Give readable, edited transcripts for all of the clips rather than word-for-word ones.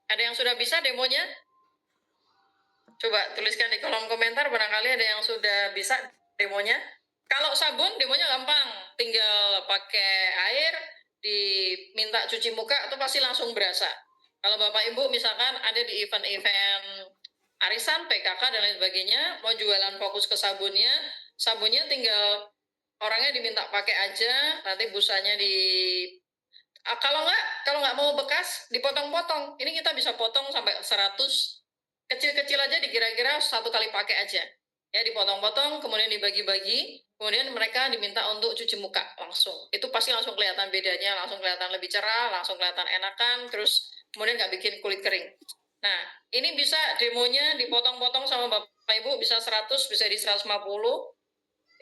Ada yang sudah bisa demonya? Coba tuliskan di kolom komentar, barangkali ada yang sudah bisa demonya. Kalau sabun, demonya gampang. Tinggal pakai air, diminta cuci muka, itu pasti langsung berasa. Kalau Bapak Ibu misalkan ada di event-event arisan, PKK, dan lain sebagainya, mau jualan fokus ke sabunnya, sabunnya tinggal orangnya diminta pakai aja, nanti busanya di... kalau nggak mau bekas, dipotong-potong. Ini kita bisa potong sampai 100, kecil-kecil aja, dikira-kira 1 kali pakai aja. Ya, dipotong-potong, kemudian dibagi-bagi, kemudian mereka diminta untuk cuci muka langsung. Itu pasti langsung kelihatan bedanya, langsung kelihatan lebih cerah, langsung kelihatan enakan, terus kemudian nggak bikin kulit kering. Nah, ini bisa demonya dipotong-potong sama Bapak Ibu, bisa 100, bisa di 150,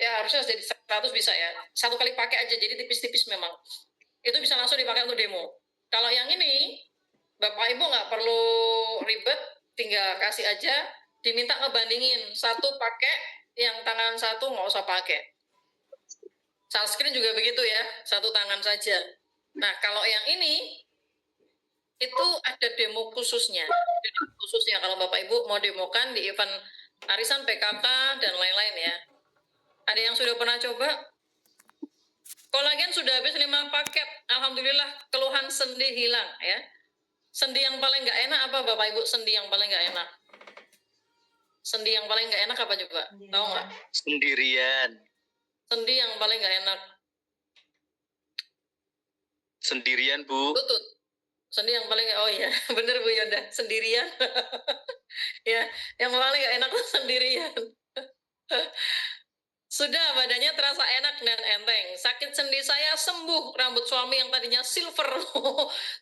ya harusnya jadi 100 bisa ya. 1 kali pakai aja, jadi tipis-tipis memang. Itu bisa langsung dipakai untuk demo. Kalau yang ini, Bapak Ibu nggak perlu ribet, tinggal kasih aja, diminta ngebandingin, satu pakai, yang tangan satu nggak usah pakai. Sunscreen juga begitu ya, satu tangan saja. Nah, kalau yang ini, itu ada demo khususnya. Demo khususnya kalau Bapak Ibu mau demokan di event arisan, PKK, dan lain-lain ya. Ada yang sudah pernah coba? Kolagen sudah habis 5 paket. Alhamdulillah, keluhan sendi hilang ya. Sendi yang paling nggak enak apa Bapak Ibu? Sendi yang paling nggak enak? Sendi yang paling nggak enak apa coba? Tahu nggak? Sendirian. Sendi yang paling nggak enak? Sendirian, Bu. Lutut. Sendi yang paling, oh iya, bener Bu Yonda, sendirian. Ya, yang paling nggak enak tuh sendirian. Sudah, badannya terasa enak dan enteng. Sakit sendi saya sembuh. Rambut suami yang tadinya silver.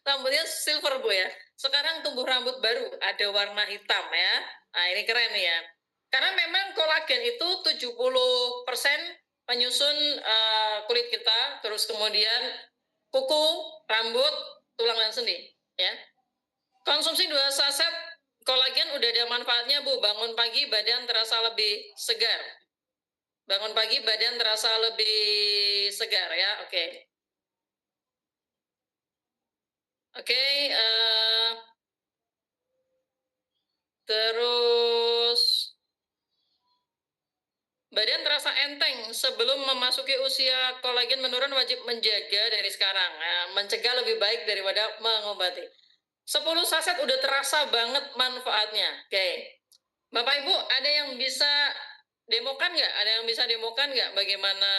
Rambutnya silver, Bu ya. Sekarang tumbuh rambut baru. Ada warna hitam ya. Nah, ini keren ya. Karena memang kolagen itu 70% penyusun kulit kita. Terus kemudian kuku, rambut, tulang, dan sendi. Ya. Konsumsi 2 saset kolagen udah ada manfaatnya, Bu. Bangun pagi badan terasa lebih segar. Bangun pagi badan terasa lebih segar ya, oke. Oke, terus badan terasa enteng sebelum memasuki usia kolagen menurun, wajib menjaga dari sekarang. Nah, mencegah lebih baik daripada mengobati. 10 saset udah terasa banget manfaatnya. Oke. Bapak Ibu, ada yang bisa demokan nggak? Ada yang bisa demokan nggak bagaimana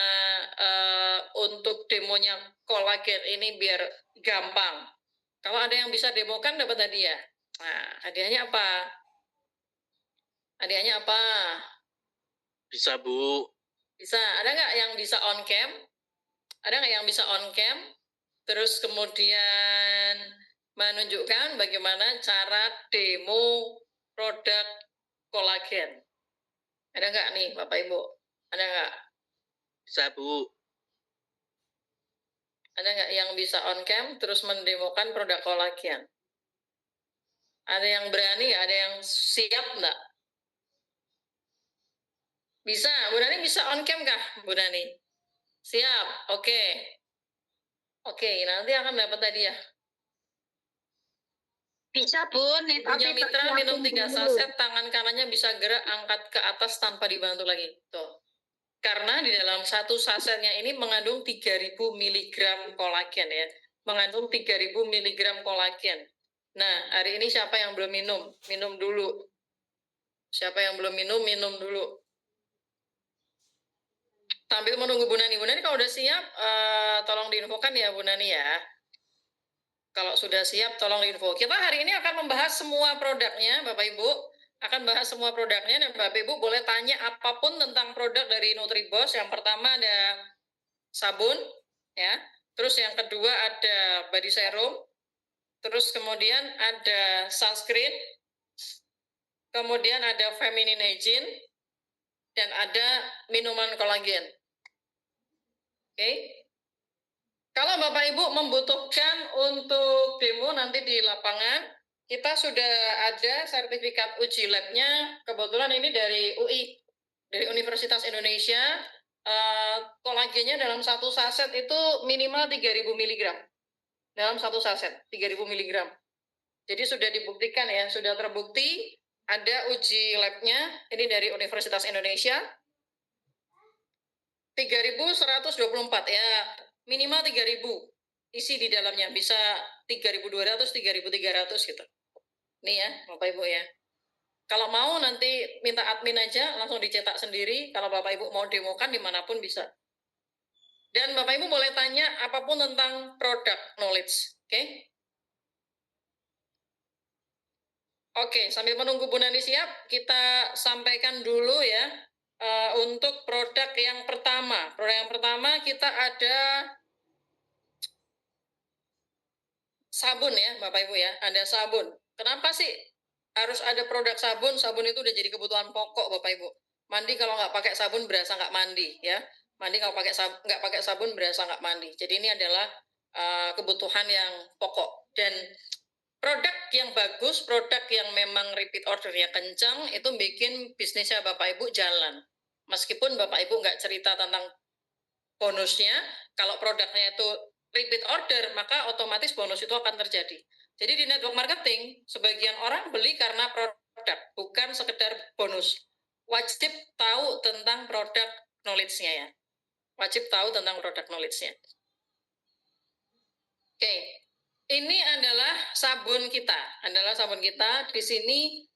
untuk demonya kolagen ini biar gampang? Kalau ada yang bisa demokan dapat hadiah. Nah, hadiahnya apa? Hadiahnya apa? Bisa, Bu. Bisa. Ada nggak yang bisa on cam? Ada nggak yang bisa on cam? Terus kemudian menunjukkan bagaimana cara demo produk kolagen. Ada nggak nih Bapak Ibu? Ada nggak? Bisa, Bu. Ada nggak yang bisa on cam terus mendemokan produk kolagen? Ada yang berani? Ada yang siap nggak? Bisa, Bu Nani bisa on cam kah, Bu Nani? Siap, oke. Oke, nanti akan dapat hadiah. Bisa Bun, Punya mitra minum 3 saset, tangan kanannya bisa gerak angkat ke atas tanpa dibantu lagi. Tuh. Karena di dalam 1 sasetnya ini mengandung 3000 mg kolagen ya. Mengandung 3000 mg kolagen. Nah, hari ini siapa yang belum minum? Minum dulu. Siapa yang belum minum, minum dulu. Sambil menunggu Bu Nani. Bu Nani kalau udah siap, tolong diinfokan ya Bu Nani ya. Kalau sudah siap, tolong diinfo. Kita hari ini akan membahas semua produknya, Bapak Ibu. Akan bahas semua produknya, dan Bapak Ibu boleh tanya apapun tentang produk dari Nutribos. Yang pertama ada sabun, ya. Terus yang kedua ada body serum. Terus kemudian ada sunscreen. Kemudian ada feminine hygiene. Dan ada minuman kolagen. Oke. Kalau Bapak Ibu membutuhkan untuk demo nanti di lapangan, kita sudah ada sertifikat uji labnya. Kebetulan ini dari UI, dari Universitas Indonesia. Kolagennya dalam 1 saset itu minimal 3000 mg. Dalam 1 saset, 3000 mg. Jadi sudah dibuktikan ya, sudah terbukti ada uji labnya, ini dari Universitas Indonesia, 3.124 ya, minimal 3.000 isi di dalamnya, bisa 3.200, 3.300 gitu. Nih ya, Bapak Ibu ya. Kalau mau nanti minta admin aja, langsung dicetak sendiri. Kalau Bapak Ibu mau demokan dimanapun bisa. Dan Bapak Ibu boleh tanya apapun tentang product knowledge. Oke? Oke, sambil menunggu Bu Nani siap, kita sampaikan dulu ya untuk produk yang pertama. Produk yang pertama kita ada sabun ya, Bapak Ibu ya. Ada sabun. Kenapa sih harus ada produk sabun? Sabun itu udah jadi kebutuhan pokok, Bapak Ibu. Mandi kalau nggak pakai sabun berasa nggak mandi ya. Mandi kalau nggak pakai sabun berasa nggak mandi. Jadi ini adalah kebutuhan yang pokok. Dan produk yang bagus, produk yang memang repeat ordernya kencang, itu bikin bisnisnya Bapak Ibu jalan. Meskipun Bapak Ibu nggak cerita tentang bonusnya, kalau produknya itu repeat order, maka otomatis bonus itu akan terjadi. Jadi di network marketing, sebagian orang beli karena produk, bukan sekedar bonus. Wajib tahu tentang produk knowledge-nya ya. Wajib tahu tentang produk knowledge-nya. Oke, ini adalah sabun kita. Di sini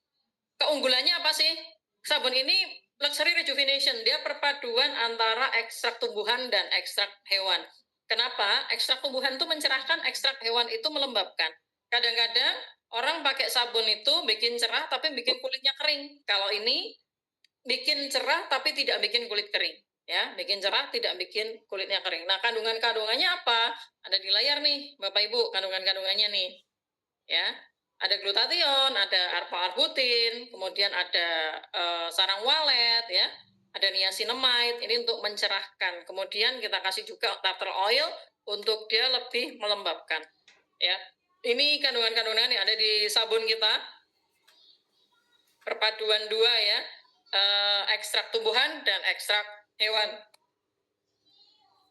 keunggulannya apa sih? Sabun ini luxury rejuvenation. Dia perpaduan antara ekstrak tumbuhan dan ekstrak hewan. Kenapa? Ekstrak tumbuhan itu mencerahkan, ekstrak hewan itu melembabkan. Kadang-kadang orang pakai sabun itu bikin cerah tapi bikin kulitnya kering. Kalau ini bikin cerah tapi tidak bikin kulit kering. Ya, bikin cerah tidak bikin kulitnya kering. Nah, kandungan-kandungannya apa? Ada di layar nih, Bapak Ibu, kandungan-kandungannya nih. Ya, ada glutathione, ada alpha-arbutin, kemudian ada sarang walet, ya, ada niacinamide, ini untuk mencerahkan. Kemudian kita kasih juga tartar oil untuk dia lebih melembabkan. Ya, ini kandungan-kandungan yang ada di sabun kita, perpaduan dua ya, ekstrak tumbuhan dan ekstrak hewan.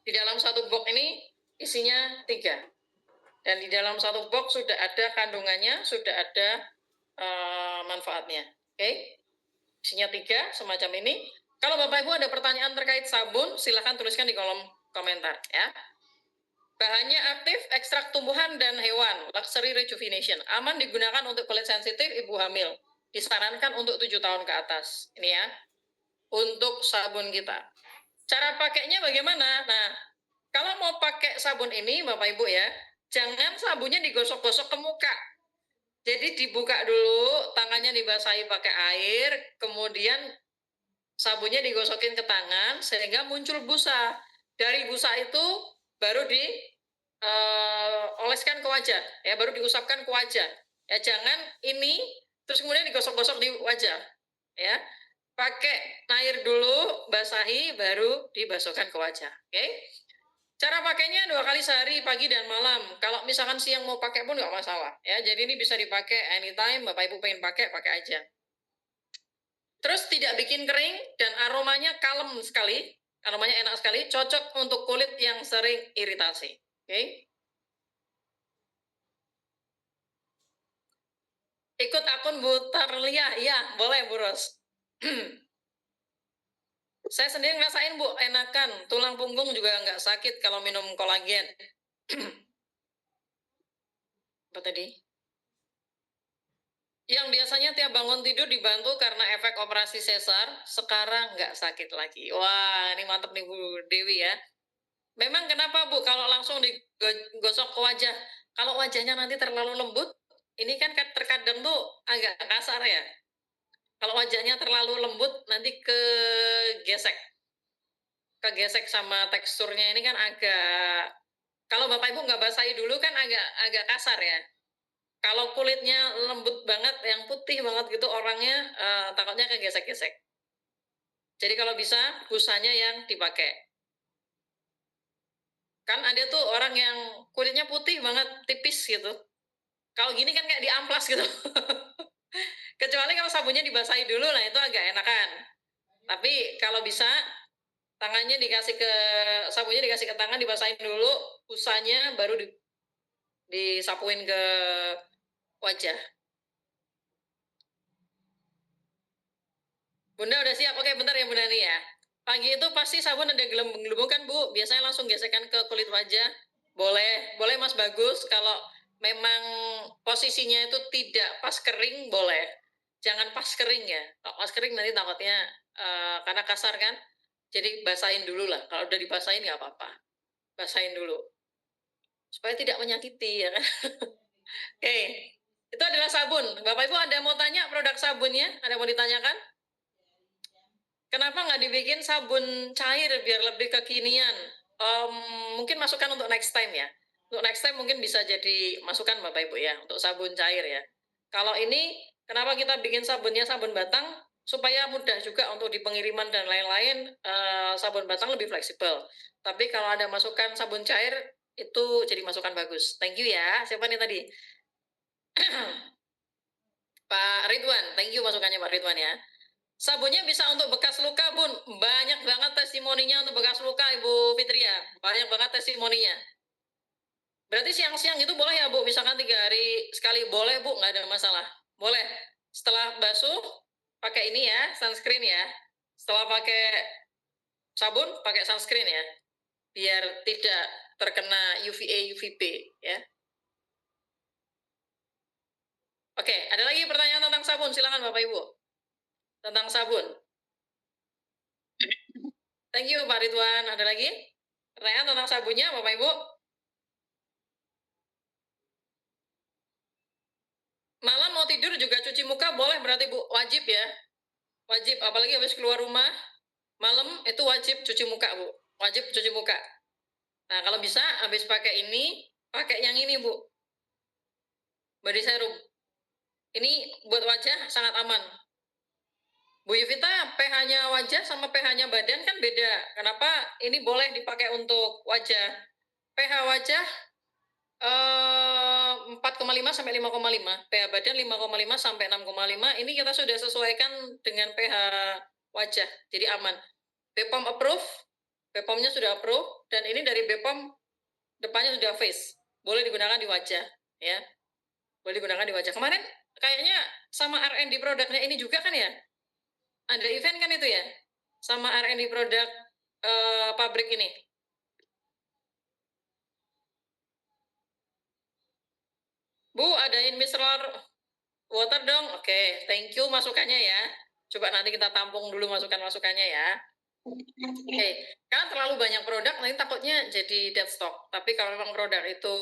Di dalam satu box ini isinya 3. Dan di dalam satu box sudah ada kandungannya, sudah ada manfaatnya. Oke, isinya 3 semacam ini. Kalau Bapak Ibu ada pertanyaan terkait sabun, silahkan tuliskan di kolom komentar ya. Bahannya aktif, ekstrak tumbuhan dan hewan, luxury rejuvenation. Aman digunakan untuk kulit sensitif ibu hamil. Disarankan untuk 7 tahun ke atas. Ini ya, untuk sabun kita. Cara pakainya bagaimana? Nah, kalau mau pakai sabun ini, Bapak Ibu ya, jangan sabunnya digosok-gosok ke muka. Jadi dibuka dulu, tangannya dibasahi pakai air, kemudian sabunnya digosokin ke tangan sehingga muncul busa. Dari busa itu baru oleskan ke wajah, ya, baru diusapkan ke wajah. Ya, jangan ini terus kemudian digosok-gosok di wajah, ya. Pakai air dulu, basahi, baru dibasuhkan ke wajah. Oke? Cara pakainya 2 kali sehari, pagi dan malam. Kalau misalkan siang mau pakai pun nggak masalah. Ya, jadi ini bisa dipakai anytime. Bapak Ibu pengen pakai, pakai aja. Terus tidak bikin kering dan aromanya kalem sekali. Aromanya enak sekali. Cocok untuk kulit yang sering iritasi. Oke? Ikut akun Bu Tarlia. Iya, boleh Bu Ros. Saya sendiri ngerasain Bu, enakan. Tulang punggung juga nggak sakit kalau minum kolagen. Apa tadi? Yang biasanya tiap bangun tidur dibantu karena efek operasi sesar, sekarang nggak sakit lagi. Wah, ini mantep nih Bu Dewi ya. Memang kenapa Bu, kalau langsung digosok ke wajah, kalau wajahnya nanti terlalu lembut, ini kan terkadang tuh agak kasar ya. Kalau wajahnya terlalu lembut, nanti kegesek sama teksturnya ini kan agak, kalau Bapak Ibu nggak basahi dulu kan agak kasar ya. Kalau kulitnya lembut banget, yang putih banget gitu orangnya, takutnya kegesek-gesek. Jadi kalau bisa busanya yang dipakai. Kan ada tuh orang yang kulitnya putih banget, tipis gitu. Kalau gini kan kayak diamplas gitu. Kecuali kalau sabunnya dibasahi dulu, nah itu agak enakan. Tapi kalau bisa sabunnya dikasih ke tangan, dibasahin dulu, busanya baru disapuin ke wajah. Bunda udah siap? Oke, bentar ya Bunda nih ya. Pagi itu pasti sabun ada gelembung-gelembung kan Bu? Biasanya langsung gesekan ke kulit wajah. Boleh Mas Bagus. Kalau memang posisinya itu tidak pas kering, boleh. Jangan pas kering ya. Kalau pas kering nanti takutnya karena kasar kan. Jadi basahin dulu lah. Kalau udah dibasahin nggak apa-apa. Basahin dulu. Supaya tidak menyakiti ya kan. Oke, itu adalah sabun. Bapak Ibu ada mau tanya produk sabunnya? Ada mau ditanyakan? Kenapa nggak dibikin sabun cair biar lebih kekinian? Mungkin masukan untuk next time ya. Untuk next time mungkin bisa jadi masukan Bapak Ibu ya, untuk sabun cair ya. Kalau ini, kenapa kita bikin sabunnya sabun batang? Supaya mudah juga untuk di pengiriman dan lain-lain, sabun batang lebih fleksibel. Tapi kalau ada masukan sabun cair, itu jadi masukan bagus. Thank you ya. Siapa nih tadi? Pak Ridwan, thank you masukannya Pak Ridwan ya. Sabunnya bisa untuk bekas luka, Bun. Banyak banget testimoninya untuk bekas luka, Ibu Fitria. Banyak banget testimoninya. Berarti siang-siang itu boleh ya, Bu? Misalkan 3 hari sekali. Boleh, Bu. Nggak ada masalah. Boleh. Setelah basuh, pakai ini ya, sunscreen ya. Setelah pakai sabun, pakai sunscreen ya. Biar tidak terkena UVA, UVB ya. Oke, ada lagi pertanyaan tentang sabun. Silakan Bapak Ibu. Tentang sabun. Thank you Pak Ridwan. Ada lagi? Pertanyaan tentang sabunnya Bapak Ibu? Malam mau tidur juga cuci muka boleh berarti Bu? Wajib ya? Wajib, apalagi habis keluar rumah, malam itu wajib cuci muka Bu. Wajib cuci muka. Nah kalau bisa habis pakai ini, pakai yang ini Bu. Body serum. Ini buat wajah sangat aman. Bu Yuvita, pH-nya wajah sama pH-nya badan kan beda. Kenapa ini boleh dipakai untuk wajah? pH wajah 4,5 sampai 5,5. pH badan 5,5 sampai 6,5. Ini kita sudah sesuaikan dengan pH wajah. Jadi aman. BPOM approve. BPOM-nya sudah approve dan ini dari BPOM depannya sudah face. Boleh digunakan di wajah, ya. Boleh digunakan di wajah. Kemarin kayaknya sama R&D produknya ini juga kan ya? Ada event kan itu ya? Sama R&D produk pabrik ini. Bu, adain micellar water dong. Oke, thank you masukannya ya. Coba nanti kita tampung dulu masukan-masukannya ya. Oke, karena terlalu banyak produk nanti takutnya jadi dead stock. Tapi kalau memang produk itu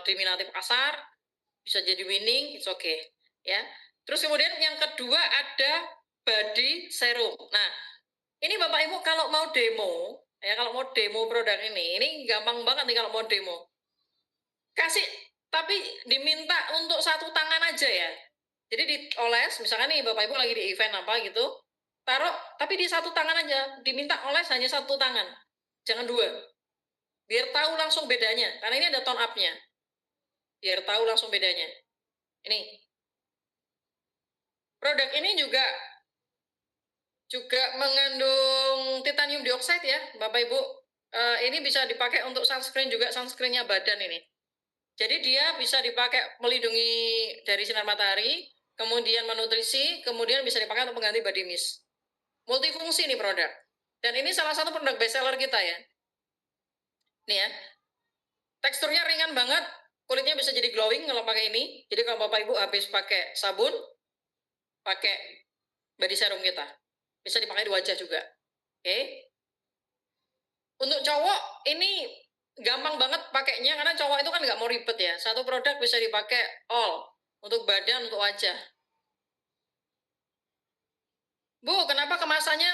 diminati pasar, bisa jadi winning, it's okay. Ya. Terus kemudian yang kedua ada body serum. Nah, ini Bapak Ibu kalau mau demo, ya kalau mau demo produk ini gampang banget nih kalau mau demo. Kasih, tapi diminta untuk satu tangan aja ya. Jadi dioles, misalkan nih Bapak Ibu lagi di event apa gitu, taruh, tapi di satu tangan aja, diminta oles hanya satu tangan, jangan dua. Biar tahu langsung bedanya, karena ini ada tone up-nya. Biar tahu langsung bedanya. Ini. Produk ini juga mengandung titanium dioxide ya, Bapak Ibu. Ini bisa dipakai untuk sunscreen juga, sunscreennya badan ini. Jadi dia bisa dipakai melindungi dari sinar matahari, kemudian menutrisi, kemudian bisa dipakai untuk mengganti body mist. Multifungsi nih produk. Dan ini salah satu produk best seller kita ya. Nih ya. Teksturnya ringan banget, kulitnya bisa jadi glowing kalau pakai ini. Jadi kalau Bapak Ibu habis pakai sabun, pakai body serum kita. Bisa dipakai di wajah juga. Oke. Untuk cowok ini gampang banget pakainya karena cowok itu kan nggak mau ribet ya. Satu produk bisa dipakai all untuk badan, untuk wajah. Bu, kenapa kemasannya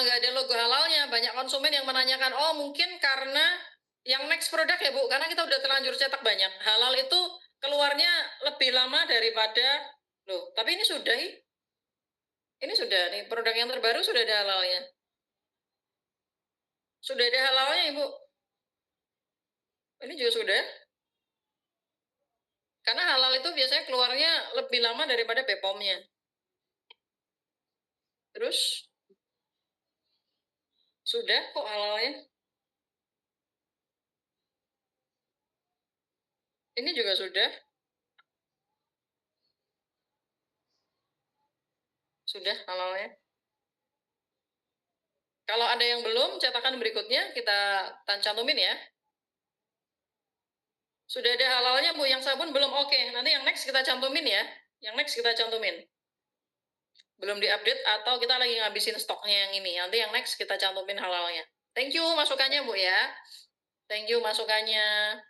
nggak ada logo halalnya? Banyak konsumen yang menanyakan, oh mungkin karena yang next produk ya Bu, karena kita udah terlanjur cetak banyak. Halal itu keluarnya lebih lama daripada, loh, tapi ini sudah, ini sudah nih, produk yang terbaru sudah ada halalnya. Sudah ada halalnya Ibu. Ini juga sudah. Karena halal itu biasanya keluarnya lebih lama daripada BPOM-nya. Terus, sudah kok halalnya. Ini juga sudah. Sudah halalnya? Kalau ada yang belum, cetakan berikutnya kita cantumin ya. Sudah ada halalnya Bu, yang sabun belum? Oke, nanti yang next kita cantumin ya. Yang next kita cantumin. Belum diupdate atau kita lagi ngabisin stoknya yang ini. Nanti yang next kita cantumin halalnya. Thank you masukannya Bu ya. Thank you masukannya.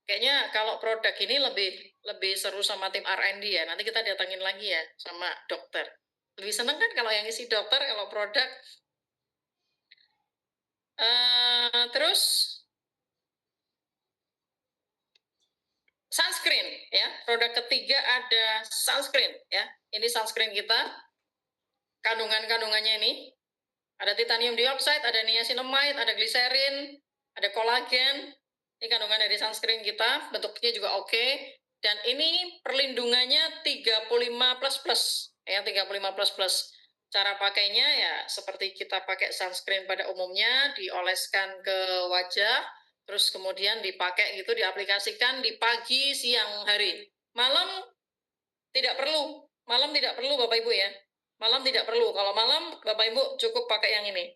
Kayaknya kalau produk ini lebih seru sama tim R&D ya. Nanti kita datangin lagi ya sama dokter. Lebih seneng kan kalau yang isi dokter, kalau produk. Terus sunscreen ya. Produk ketiga ada sunscreen ya. Ini sunscreen kita. Kandungan-kandungannya ini ada titanium dioxide, ada niacinamide, ada gliserin, ada kolagen. Ini kandungan dari sunscreen kita, bentuknya juga oke. Dan ini perlindungannya 35++, ya 35++. Cara pakainya ya seperti kita pakai sunscreen pada umumnya, dioleskan ke wajah, terus kemudian dipakai gitu, diaplikasikan di pagi, siang, hari. Malam tidak perlu, Bapak Ibu ya. Malam tidak perlu. Kalau malam Bapak Ibu cukup pakai yang ini.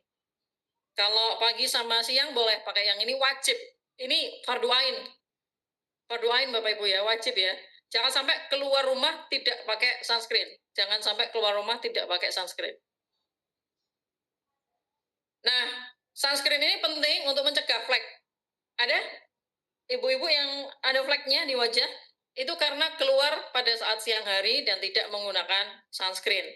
Kalau pagi sama siang boleh pakai yang ini, wajib. Ini fardu ain. Fardu ain Bapak Ibu ya, wajib ya. Jangan sampai keluar rumah tidak pakai sunscreen. Jangan sampai keluar rumah tidak pakai sunscreen. Nah, sunscreen ini penting untuk mencegah flek. Ada ibu-ibu yang ada fleknya di wajah? Itu karena keluar pada saat siang hari dan tidak menggunakan sunscreen.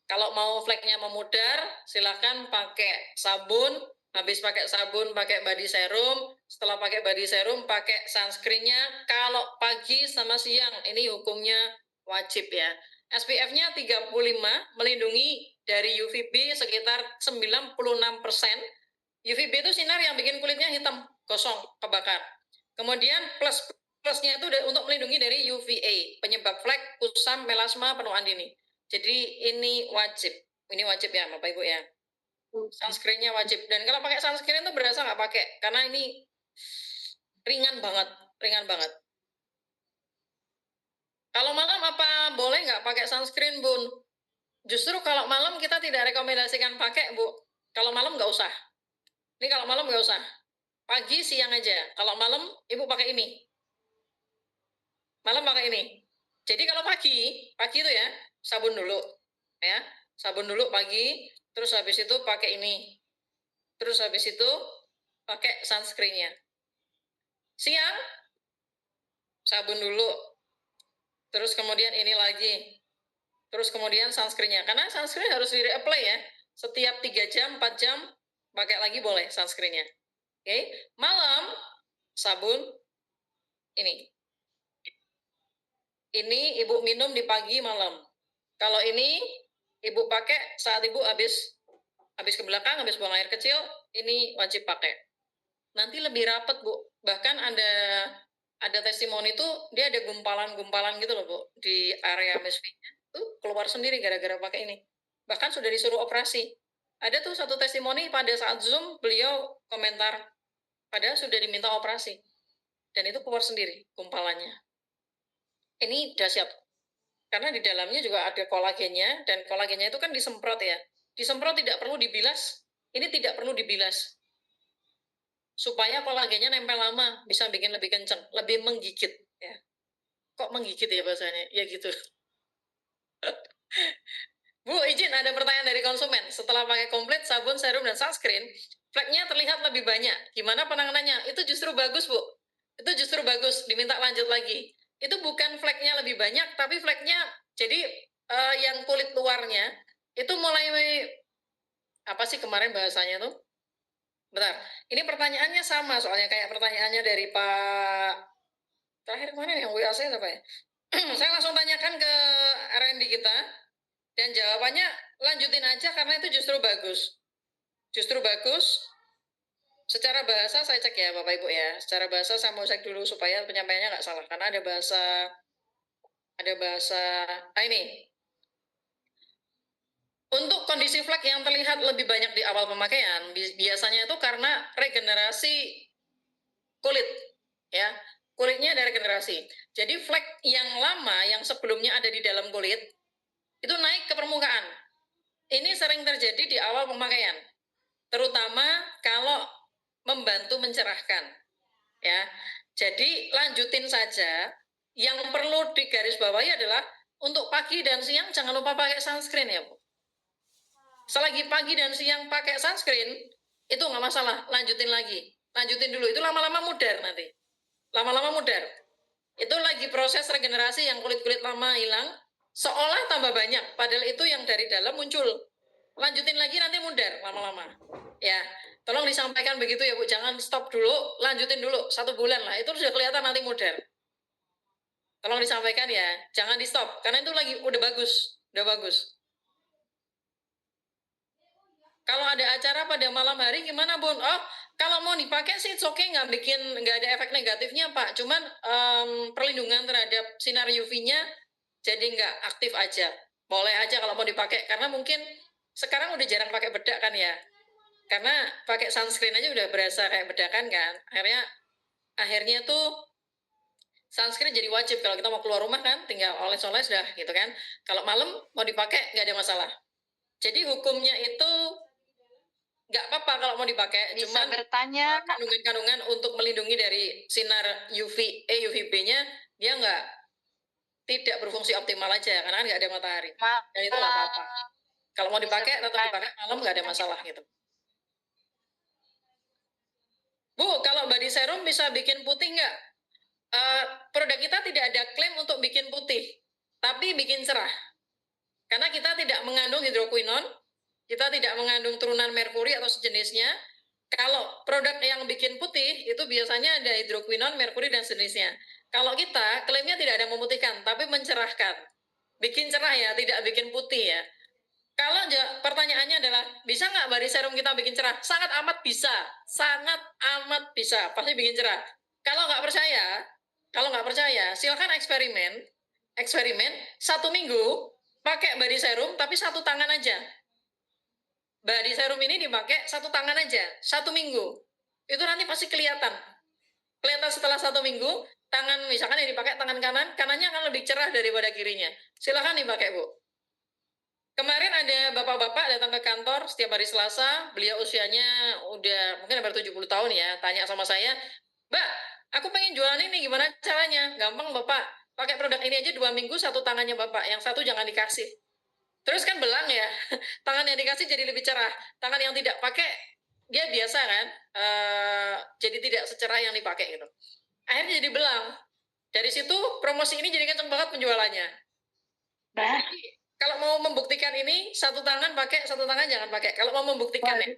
Kalau mau fleknya memudar, silakan pakai sabun. Habis pakai sabun, pakai body serum. Setelah pakai body serum, pakai sunscreen-nya. Kalau pagi sama siang, ini hukumnya wajib ya. SPF-nya 35, melindungi dari UVB sekitar 96%. UVB itu sinar yang bikin kulitnya hitam, gosong, kebakar. Kemudian plusnya itu untuk melindungi dari UVA, penyebab flek, kusam, melasma, penuaan dini. Jadi ini wajib ya Bapak Ibu ya. Sunscreen-nya wajib. Dan kalau pakai sunscreen itu berasa nggak pakai, karena ini ringan banget. Kalau malam apa boleh nggak pakai sunscreen, Bun? Justru kalau malam kita tidak rekomendasikan pakai, Bu. Kalau malam nggak usah. Ini kalau malam nggak usah. Pagi, siang aja. Kalau malam, Ibu pakai ini. Malam pakai ini. Jadi kalau pagi itu ya, sabun dulu. Ya, sabun dulu pagi, terus habis itu pakai ini. Terus habis itu pakai sunscreen-nya. Siang, sabun dulu. Terus kemudian ini lagi. Terus kemudian sunscreen-nya. Karena sunscreen harus di-reapply ya. Setiap 3 jam, 4 jam, pakai lagi boleh sunscreen-nya. Oke, malam sabun ini. Ini Ibu minum di pagi malam. Kalau ini Ibu pakai saat Ibu habis ke belakang, habis buang air kecil, ini wajib pakai. Nanti lebih rapet, Bu. Bahkan ada testimoni itu dia ada gumpalan-gumpalan gitu loh, Bu, di area MSV-nya. Tuh keluar sendiri gara-gara pakai ini. Bahkan sudah disuruh operasi. Ada tuh satu testimoni pada saat Zoom beliau komentar, padahal sudah diminta operasi. Dan itu keluar sendiri gumpalannya. Ini dahsyat. Karena di dalamnya juga ada kolagennya, dan kolagennya itu kan disemprot ya. Disemprot tidak perlu dibilas. Ini tidak perlu dibilas. Supaya kolagennya nempel lama, bisa bikin lebih kenceng, lebih menggigit. Ya. Kok menggigit ya bahasanya? Ya gitu. Bu, izin ada pertanyaan dari konsumen. Setelah pakai komplit sabun, serum, dan sunscreen, fleknya terlihat lebih banyak. Gimana penanganannya? Itu justru bagus, Bu. Itu justru bagus, diminta lanjut lagi. Itu bukan fleknya lebih banyak, tapi fleknya, jadi yang kulit luarnya, itu mulai, apa sih kemarin bahasanya tuh? Bentar, ini pertanyaannya sama soalnya kayak pertanyaannya dari Pak, terakhir kemarin yang WA saya apa ya? Saya langsung tanyakan ke R&D kita, dan jawabannya lanjutin aja karena itu justru bagus. Justru bagus. Secara bahasa saya cek ya Bapak Ibu ya. Secara bahasa saya mau cek dulu supaya penyampaiannya nggak salah. Karena ada bahasa, ini. Untuk kondisi flek yang terlihat lebih banyak di awal pemakaian, biasanya itu karena regenerasi kulit. Ya, kulitnya ada regenerasi. Jadi flek yang lama, yang sebelumnya ada di dalam kulit, itu naik ke permukaan. Ini sering terjadi di awal pemakaian, terutama kalau membantu mencerahkan. Ya, jadi lanjutin saja. Yang perlu digarisbawahi adalah untuk pagi dan siang jangan lupa pakai sunscreen ya Bu. Selagi pagi dan siang pakai sunscreen itu nggak masalah, lanjutin lagi, lanjutin dulu. Itu lama-lama mudar nanti, lama-lama mudar. Itu lagi proses regenerasi yang kulit-kulit lama hilang, seolah tambah banyak, padahal itu yang dari dalam muncul. Lanjutin lagi nanti mudar lama-lama. Ya, tolong disampaikan begitu ya Bu, jangan stop dulu, lanjutin dulu 1 bulan lah, itu sudah kelihatan nanti mudar. Tolong disampaikan ya, jangan di stop, karena itu lagi udah bagus, udah bagus. Kalau ada acara pada malam hari gimana Bun? Oh, kalau mau dipakai sih it's okay, nggak ada efek negatifnya Pak. Cuman perlindungan terhadap sinar UV-nya jadi nggak aktif aja. Boleh aja kalau mau dipakai, karena mungkin sekarang udah jarang pakai bedak kan ya. Karena pakai sunscreen aja udah berasa kayak bedakan kan. Akhirnya tuh sunscreen jadi wajib kalau kita mau keluar rumah kan, tinggal oles-oles dah gitu kan. Kalau malam mau dipakai nggak ada masalah. Jadi hukumnya itu nggak apa-apa kalau mau dipakai, Bisa cuman bertanya, kandungan-kandungan untuk melindungi dari sinar UVB-nya dia tidak berfungsi optimal aja karena kan nggak ada matahari. Dan itu nggak apa-apa. Kalau mau dipakai tetap dipakai malam, nggak ada masalah gitu. Bu, kalau body serum bisa bikin putih nggak? Produk kita tidak ada klaim untuk bikin putih, tapi bikin cerah. Karena kita tidak mengandung hidroquinon, kita tidak mengandung turunan merkuri atau sejenisnya. Kalau produk yang bikin putih itu biasanya ada hidroquinon, merkuri dan sejenisnya. Kalau kita klaimnya tidak ada memutihkan, tapi mencerahkan. Bikin cerah ya, tidak bikin putih ya. Kalau pertanyaannya adalah bisa nggak body serum kita bikin cerah? Sangat amat bisa, pasti bikin cerah. Kalau nggak percaya, silakan eksperimen 1 minggu pakai body serum tapi 1 tangan aja. Body serum ini dipakai 1 tangan aja, 1 minggu. Itu nanti pasti kelihatan setelah 1 minggu, tangan misalkan yang dipakai tangan kanannya akan lebih cerah daripada kirinya. Silakan dipakai Bu. Kemarin ada bapak-bapak datang ke kantor setiap hari Selasa, beliau usianya udah mungkin hampir 70 tahun ya, tanya sama saya, Mbak, aku pengen jualan ini, gimana caranya? Gampang Bapak, pakai produk ini aja 2 minggu 1 tangannya Bapak, yang 1 jangan dikasih. Terus kan belang ya, tangan yang dikasih jadi lebih cerah, tangan yang tidak pakai, dia biasa kan, jadi tidak secerah yang dipakai gitu. Akhirnya jadi belang. Dari situ promosi ini jadi kenceng banget penjualannya. Jadi, kalau mau membuktikan ini 1 tangan pakai, 1 tangan jangan pakai. Kalau mau membuktikan ya,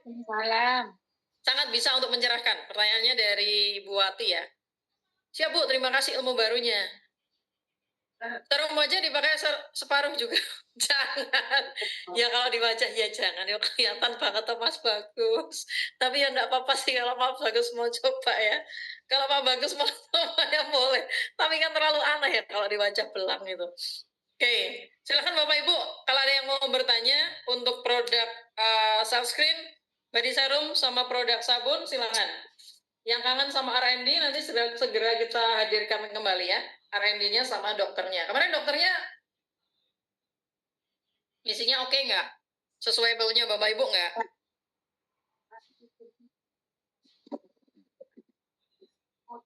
sangat bisa untuk mencerahkan. Pertanyaannya dari Bu Wati ya. Siap Bu, terima kasih ilmu barunya. Serum wajah dipakai separuh juga. Jangan. Ya kalau di wajah ya jangan. Ya kelihatan banget tuh Mas Bagus. Tapi ya enggak apa-apa sih kalau Pak Bagus mau coba ya. Kalau Pak Bagus mau coba ya boleh. Tapi kan terlalu aneh ya kalau di wajah belang gitu. Oke, silakan Bapak Ibu, kalau ada yang mau bertanya untuk produk sunscreen, body serum, sama produk sabun, silakan. Yang kangen sama R&D nanti segera kita hadirkan kembali ya, R&D-nya sama dokternya. Kemarin dokternya isinya oke nggak? Sesuai baunya Bapak Ibu nggak?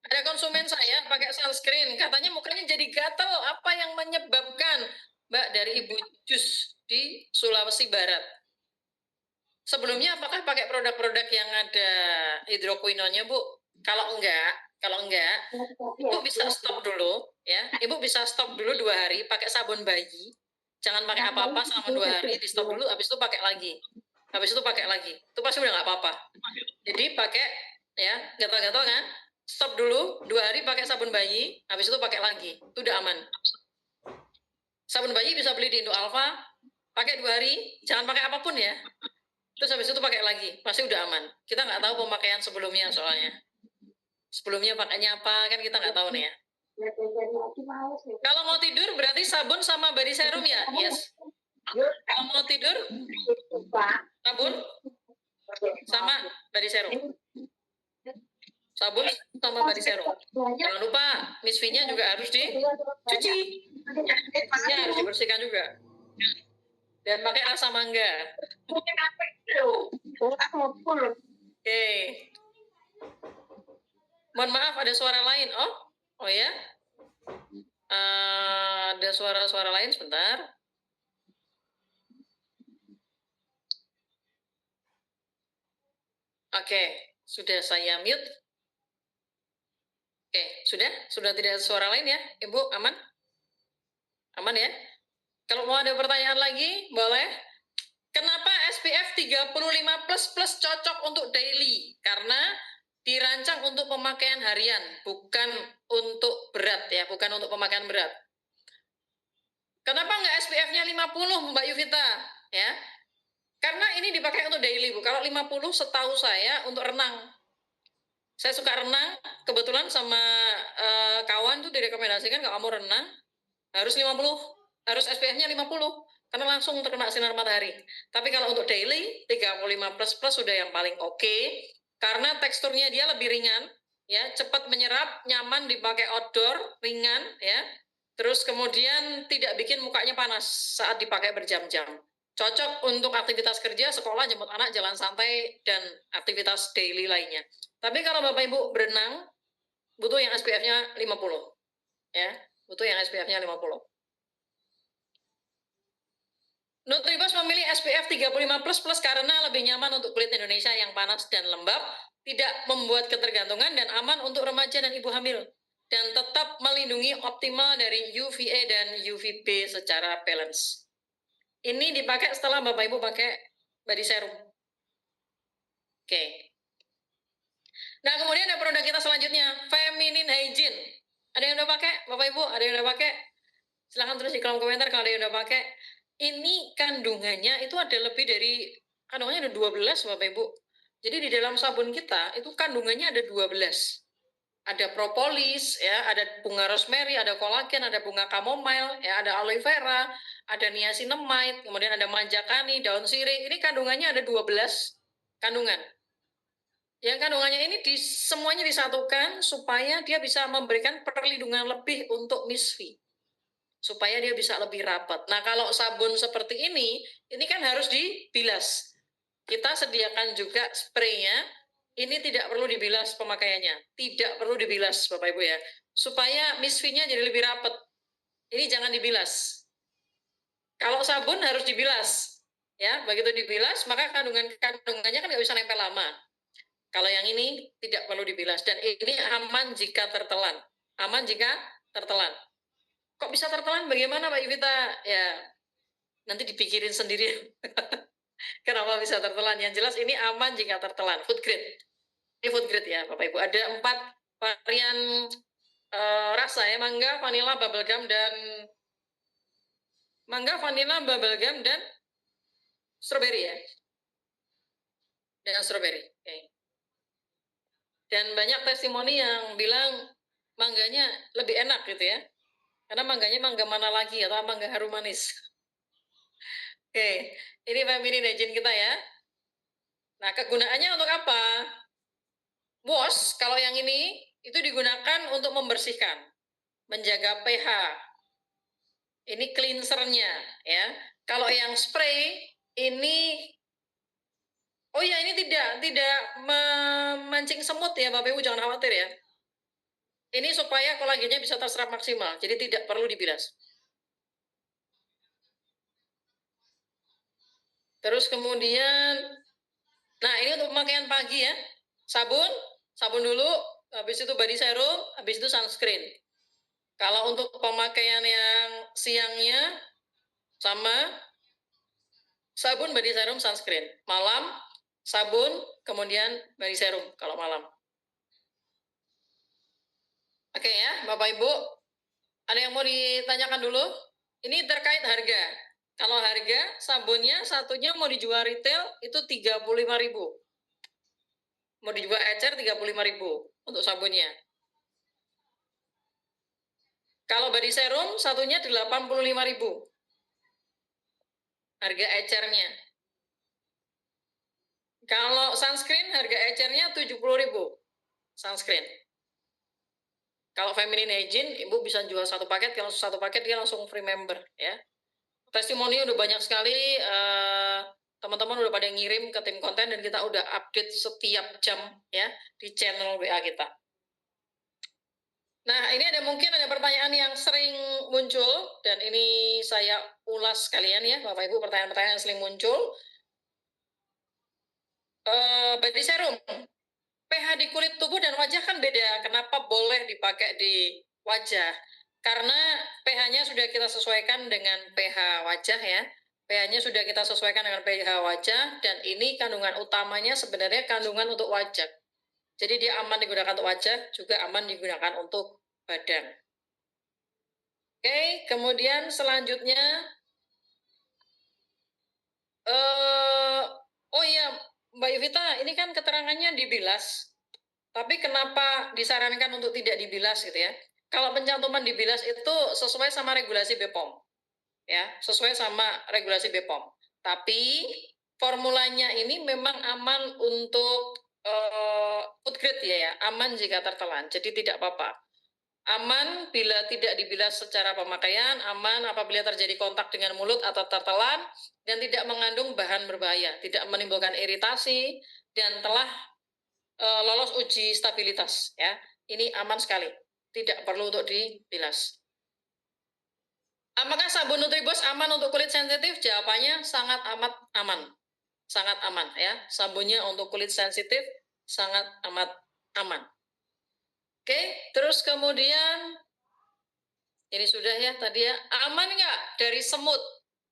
Ada konsumen saya pakai sunscreen, katanya mukanya jadi gatel. Apa yang menyebabkan? Mbak, dari Ibu Jus di Sulawesi Barat. Sebelumnya apakah pakai produk-produk yang ada hidroquinonnya, Bu? Kalau enggak, Ibu bisa stop dulu, ya. Ibu bisa stop dulu 2 hari, pakai sabun bayi. Jangan pakai apa-apa selama 2 hari, di stop dulu, habis itu pakai lagi. Itu pasti udah nggak apa-apa. Jadi pakai, ya, gatal-gatal kan? Stop dulu, 2 hari pakai sabun bayi, habis itu pakai lagi. Itu udah aman. Sabun bayi bisa beli di Indo Alfa, pakai 2 hari, jangan pakai apapun ya. Terus habis itu pakai lagi, pasti udah aman. Kita nggak tahu pemakaian sebelumnya soalnya. Sebelumnya pakainya apa, kan kita nggak tahu nih ya. Kalau mau tidur berarti sabun sama body serum ya? Yes. Kalau mau tidur, sabun sama body serum. Sabun sama body serum. Jangan lupa, Miss V-nya juga harus dicuci. Ya, harus dibersihkan juga. Dan pakai rasa mangga. Oke. Mohon maaf, ada suara lain. Oh ya. Ada suara-suara lain sebentar. Oke, sudah saya mute. Oke, sudah tidak ada suara lain ya, Ibu, aman? Aman ya? Kalau mau ada pertanyaan lagi, boleh. Kenapa SPF 35++ cocok untuk daily? Karena dirancang untuk pemakaian harian, bukan untuk berat ya, bukan untuk pemakaian berat. Kenapa nggak SPF-nya 50, Mbak Yuvita? Ya, karena ini dipakai untuk daily, Bu. Kalau 50 setahu saya untuk renang. Saya suka renang, kebetulan sama kawan tuh direkomendasikan kalau kamu renang, harus 50, harus SPF-nya 50, karena langsung terkena sinar matahari. Tapi kalau untuk daily, 35++ sudah yang paling oke, karena teksturnya dia lebih ringan, ya, cepat menyerap, nyaman dipakai outdoor, ringan, ya. Terus kemudian tidak bikin mukanya panas saat dipakai berjam-jam. Cocok untuk aktivitas kerja, sekolah, jemput anak, jalan santai, dan aktivitas daily lainnya. Tapi kalau Bapak Ibu berenang, butuh yang SPF-nya 50. Ya, butuh yang SPF-nya 50. Nutribus memilih SPF 35++ karena lebih nyaman untuk kulit Indonesia yang panas dan lembab, tidak membuat ketergantungan dan aman untuk remaja dan ibu hamil, dan tetap melindungi optimal dari UVA dan UVB secara balance. Ini dipakai setelah Bapak Ibu pakai body serum. Oke. Nah, kemudian ada produk kita selanjutnya, Feminine Hygiene. Ada yang udah pakai, Bapak Ibu? Ada yang udah pakai? Silahkan tulis di kolom komentar kalau ada yang udah pakai. Ini kandungannya itu ada lebih dari, kandungannya ada 12, Bapak Ibu. Jadi di dalam sabun kita itu kandungannya ada 12. Ada propolis, ya, ada bunga rosemary, ada kolagen, ada bunga chamomile, ya, ada aloe vera, ada niacinamide, kemudian ada manjakani, daun sirih. Ini kandungannya ada 12 kandungan. Yang kandungannya ini semuanya disatukan supaya dia bisa memberikan perlindungan lebih untuk misfi, supaya dia bisa lebih rapat. Nah, kalau sabun seperti ini kan harus dibilas. Kita sediakan juga spraynya. Ini tidak perlu dibilas pemakaiannya, tidak perlu dibilas, Bapak Ibu ya, supaya misfinya jadi lebih rapat. Ini jangan dibilas. Kalau sabun harus dibilas, ya. Begitu dibilas, maka kandungannya kan nggak bisa nempel lama. Kalau yang ini tidak perlu dibilas, dan ini aman jika tertelan. Aman jika tertelan. Kok bisa tertelan? Bagaimana, Mbak Yuvita? Ya, nanti dipikirin sendiri. Kenapa bisa tertelan? Yang jelas ini aman jika tertelan. Food grade. Ini food grade ya, Bapak Ibu. Ada 4 varian rasa ya, mangga, vanilla, bubblegum, dan strawberry ya. Dan strawberry. Okay. Dan banyak testimoni yang bilang mangganya lebih enak gitu ya. Karena mangganya mangga mana lagi atau mangga harum manis. Oke, ini Feminine Hygiene kita ya. Nah, kegunaannya untuk apa? Wash, kalau yang ini itu digunakan untuk membersihkan, menjaga pH. Ini cleansernya ya. Kalau yang spray ini, oh ya, ini tidak memancing semut ya, Bapak Ibu, jangan khawatir ya. Ini supaya kolagennya bisa terserap maksimal, jadi tidak perlu dibilas. Terus kemudian, nah ini untuk pemakaian pagi ya. Sabun dulu, habis itu body serum, habis itu sunscreen. Kalau untuk pemakaian yang siangnya, sama sabun, body serum, sunscreen. Malam, sabun, kemudian body serum kalau malam. Oke ya, Bapak Ibu. Ada yang mau ditanyakan dulu? Ini terkait harga. Kalau harga sabunnya satunya mau dijual retail itu 35.000. Mau dijual ecer 35.000 untuk sabunnya. Kalau body serum satunya 85.000. Harga ecernya. Kalau sunscreen harga ecernya 70.000. Sunscreen. Kalau Feminine Hygiene, Ibu bisa jual satu paket, kalau satu paket dia langsung free member ya. testimoni udah banyak sekali, teman-teman udah pada ngirim ke tim konten dan kita udah update setiap jam ya di channel WA kita. Nah, ini mungkin ada pertanyaan yang sering muncul dan ini saya ulas sekalian ya, Bapak Ibu, pertanyaan-pertanyaan yang sering muncul. Body serum, pH di kulit tubuh dan wajah kan beda. Kenapa boleh dipakai di wajah? Karena pH-nya sudah kita sesuaikan dengan pH wajah ya. pH-nya sudah kita sesuaikan dengan pH wajah dan ini kandungan utamanya sebenarnya kandungan untuk wajah. Jadi dia aman digunakan untuk wajah, juga aman digunakan untuk badan. Oke, kemudian selanjutnya, oh iya, Mbak Yuvita, ini kan keterangannya dibilas, tapi kenapa disarankan untuk tidak dibilas gitu ya? Kalau pencantuman dibilas itu sesuai sama regulasi BPOM, ya, sesuai sama regulasi BPOM. Tapi formulanya ini memang aman untuk food grade ya, aman jika tertelan, jadi tidak apa-apa. Aman bila tidak dibilas secara pemakaian, aman apabila terjadi kontak dengan mulut atau tertelan, dan tidak mengandung bahan berbahaya, tidak menimbulkan iritasi, dan telah lolos uji stabilitas. Ya, ini aman sekali, tidak perlu untuk dibilas. Apakah sabun Nutribos aman untuk kulit sensitif? Jawabannya sangat amat aman, sangat aman ya. Sabunnya untuk kulit sensitif sangat amat aman. Oke, terus kemudian ini sudah ya tadi ya. Aman nggak dari semut?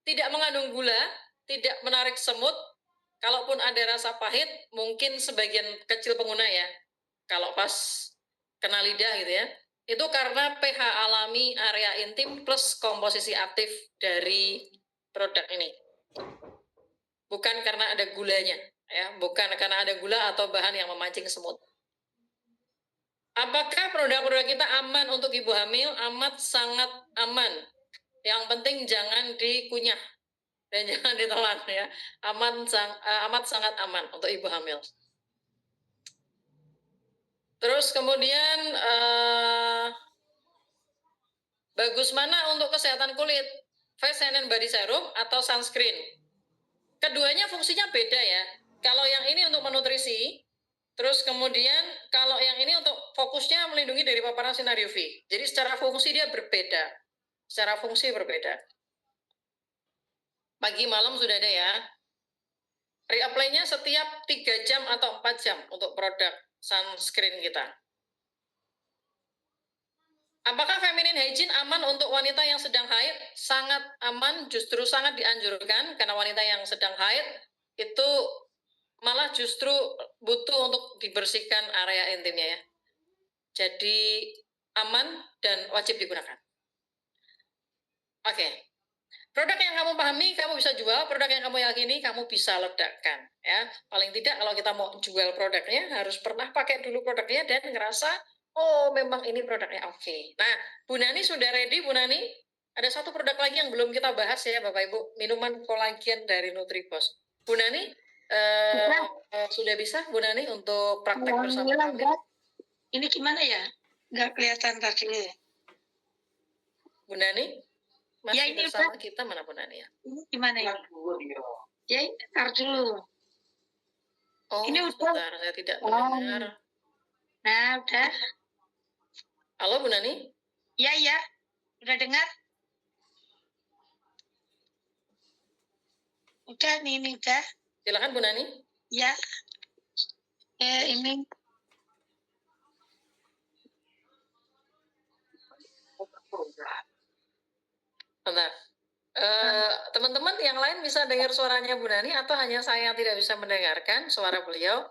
Tidak mengandung gula, tidak menarik semut. Kalaupun ada rasa pahit, mungkin sebagian kecil pengguna ya. Kalau pas kena lidah gitu ya. Itu karena pH alami area intim plus komposisi aktif dari produk ini. Bukan karena ada gulanya, ya. Bukan karena ada gula atau bahan yang memancing semut. Apakah produk-produk kita aman untuk ibu hamil? Amat sangat aman. Yang penting jangan dikunyah dan jangan ditelan ya. Amat sangat aman untuk ibu hamil. Terus kemudian bagus mana untuk kesehatan kulit? Face and body serum atau sunscreen? Keduanya fungsinya beda ya. Kalau yang ini untuk menutrisi, terus kemudian kalau yang ini untuk fokusnya melindungi dari paparan sinar UV. Jadi secara fungsi dia berbeda. Secara fungsi berbeda. Pagi malam sudah ada ya. Reapply-nya setiap 3 jam atau 4 jam untuk produk sunscreen kita. Apakah feminine hygiene aman untuk wanita yang sedang haid? Sangat aman, justru sangat dianjurkan karena wanita yang sedang haid itu malah justru butuh untuk dibersihkan area intimnya ya. Jadi aman dan wajib digunakan. Oke. Produk yang kamu pahami, kamu bisa jual. Produk yang kamu yakini, kamu bisa ledakan. Ya, paling tidak kalau kita mau jual produknya, harus pernah pakai dulu produknya dan ngerasa, oh memang ini produknya oke. Nah, Bu Nani sudah ready, Bu Nani? Ada satu produk lagi yang belum kita bahas ya, Bapak Ibu. Minuman kolagen dari Nutribos. Bu Nani, sudah bisa, Bu Nani, untuk praktek bersama kami? Ini gimana ya? Nggak kelihatan tadi. Bu Nani? Masih ya ini bersama kita mana Bu Nani ya? Ini gimana ya? Ya ini tar dulu. Oh, ini udah. Sebentar, saya tidak mendengar. Nah, udah. Halo Bu Nani? Ya, udah dengar? Udah nih, ini udah. Silakan Bu Nani. Ya. Ini. Bentar. Teman-teman yang lain bisa dengar suaranya Bu Nani atau hanya saya yang tidak bisa mendengarkan suara beliau?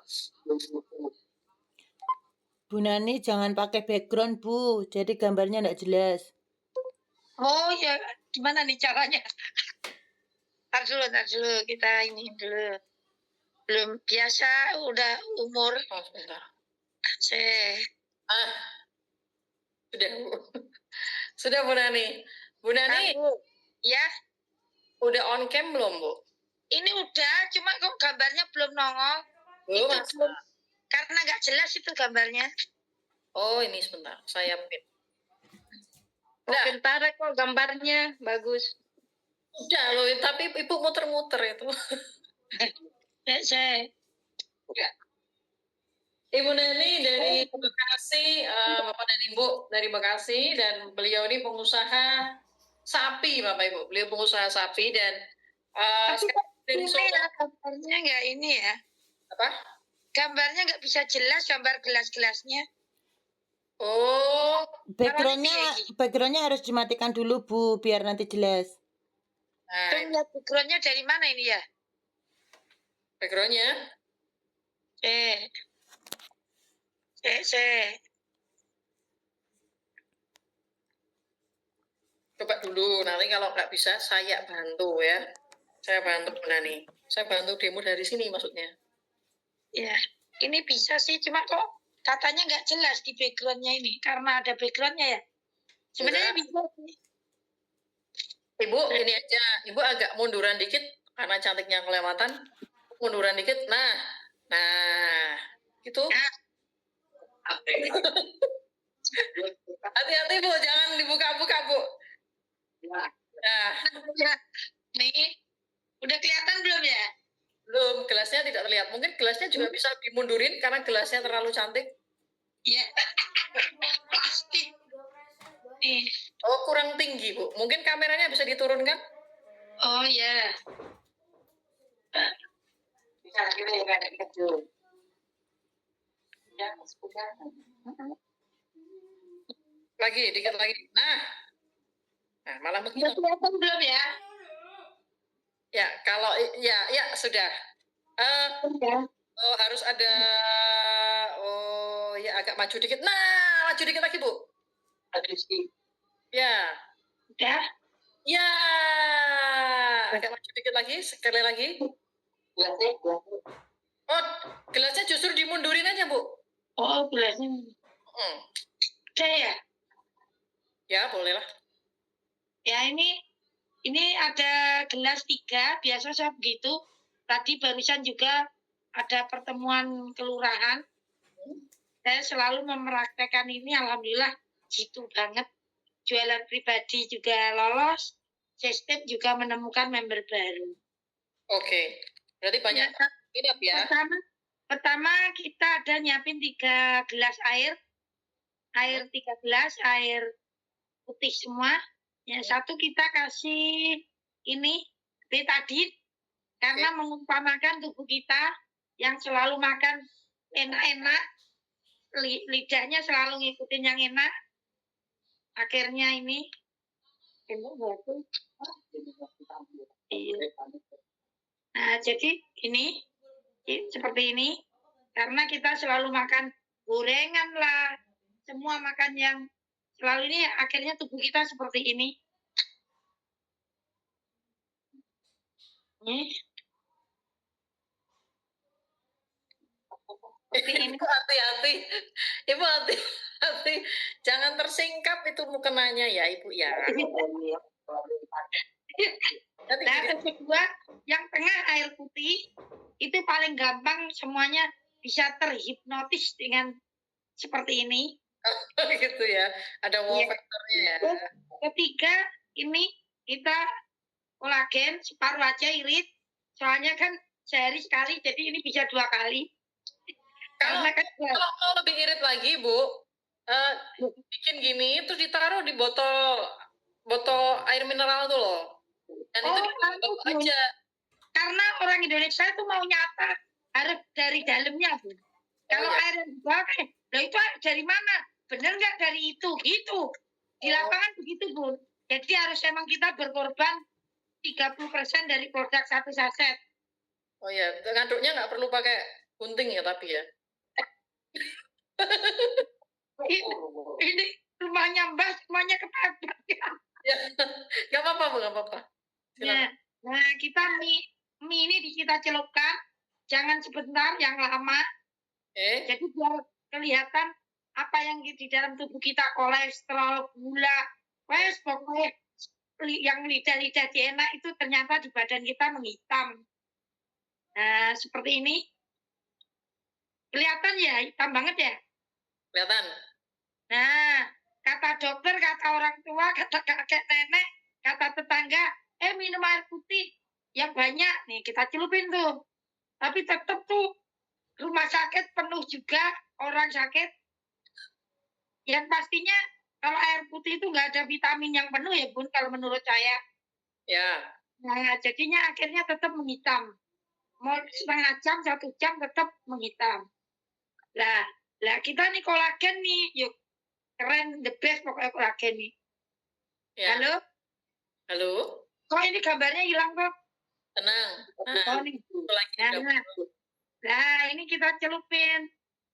Bu Nani jangan pakai background Bu, jadi gambarnya enggak jelas. Oh ya, gimana nih caranya? Tar dulu, kita ini dulu. Belum biasa, udah umur. Oh, sebentar. Sudah Bu. Sudah Bu Nani. Bu Nani, ya. Udah on cam belum Bu? Ini udah, cuma kok gambarnya belum nongol. Belum, itu belum, karena nggak jelas itu gambarnya. Oh, ini sebentar, saya pin. Bentar kok gambarnya bagus. Udah loh, tapi ibu muter-muter itu. Saya. Ibu Neni dari Bekasi, Bapak dan Ibu dari Bekasi, dan beliau ini pengusaha sapi, Bapak Ibu. Beliau pengusaha sapi dan Tapi sekarang dari ini Solo. ya gambarnya nggak ini ya. Apa? Gambarnya nggak bisa jelas gambar gelas-gelasnya. Oh, Backgroundnya harus dimatikan dulu Bu, biar nanti jelas. nah, Terus lihat backgroundnya dari mana ini ya? backgroundnya. Saya. Coba dulu, nanti kalau nggak bisa saya bantu ya. Saya bantu Bu Nani. Saya bantu demo dari sini maksudnya. Ya, ini bisa sih, cuma kok katanya nggak jelas di backgroundnya ini, karena ada backgroundnya ya. Sebenarnya bisa sih. Ibu, ini aja. Ibu agak munduran dikit, karena cantiknya kelewatan. Munduran dikit, nah, gitu. Nah. Hati-hati Bu, jangan dibuka-buka Bu. Nah, Ya, nih, udah kelihatan belum ya? belum, gelasnya tidak terlihat. Mungkin gelasnya juga bisa dimundurin karena gelasnya terlalu cantik. Iya. Pasti. Nih. Oh, kurang tinggi Bu. Mungkin kameranya bisa diturunkan? Oh ya. Bisa gini ya, ada kecil. Ya, sudah. Lagi, dikit lagi. Nah, malah Udah begitu. kelihatan belum ya? Ya, kalau ya sudah. Harus ada. Oh ya, agak maju dikit. Nah, maju dikit lagi Bu. Ya, Udah. ya. Agak maju dikit lagi, sekali lagi. Oh, gelasnya justru dimundurin aja Bu. Oh, gelasnya. Udah ya? Ya, bolehlah. Ya, ini ada gelas 3, biasa saya begitu. Tadi barusan juga ada pertemuan kelurahan. Saya selalu mempraktekkan ini, alhamdulillah jitu banget. Jualan pribadi juga lolos, sistem juga menemukan member baru. Oke, berarti banyak minat ya. Pertama kita ada nyiapin 3 gelas air 3 gelas, air putih semua. Yang satu kita kasih ini betadine karena mengumpamakan tubuh kita yang selalu makan enak-enak, lidahnya selalu ngikutin yang enak. Akhirnya ini nah, jadi ini seperti ini karena kita selalu makan gorengan lah, semua makan yang selalu ini, akhirnya tubuh kita seperti ini. Ibu hati-hati, Ibu hati-hati, jangan tersingkap itu mukenanya ya Ibu ya. Nah, yang kedua, yang tengah air putih itu paling gampang, semuanya bisa terhipnotis dengan seperti ini. Gitu ya, ada wow factornya ya. Ketiga, ini kita kolagen separuh aja irit, soalnya kan sehari sekali, jadi ini bisa 2 kali. Kalau mau lebih irit lagi Bu, bikin gini terus ditaruh di botol air mineral tuh loh, dan itu dibawa aja. Karena orang Indonesia itu mau nyata harus dari dalamnya Bu. Kalau air yang dipakai, loh itu dari mana? Bener nggak dari itu? Gitu. Di lapangan begitu Bu. Jadi harus emang kita berkorban 30% dari produk 1 saset. Oh ya, ngaduknya nggak perlu pakai gunting ya tapi ya. Ini rumahnya Mbak semuanya kepepet. Ya, nggak apa-apa Bu, nggak apa-apa. Nah, kita mie ini kita celupkan, jangan sebentar, yang lama. Jadi biar kelihatan apa yang di dalam tubuh kita, kolesterol, gula, pokoknya yang lidah-lidah enak itu ternyata di badan kita menghitam. Nah, seperti ini. Kelihatan ya, hitam banget ya? Kelihatan. Nah, kata dokter, kata orang tua, kata kakek nenek, kata tetangga, minum air putih yang banyak nih, kita celupin tuh. Tapi tetap tuh rumah sakit penuh juga orang sakit. Yang pastinya kalau air putih itu nggak ada vitamin yang penuh ya Bun, kalau menurut saya. Ya. Nah, jadinya akhirnya tetap menghitam. Mau setengah jam, 1 jam tetap menghitam. Lah kita nih kolagen nih, yuk keren, the best pokoknya kolagen nih. Ya. Halo? Halo? Kok ini gambarnya hilang kok? Tenang. Oh, nih. Nah, ini kita celupin.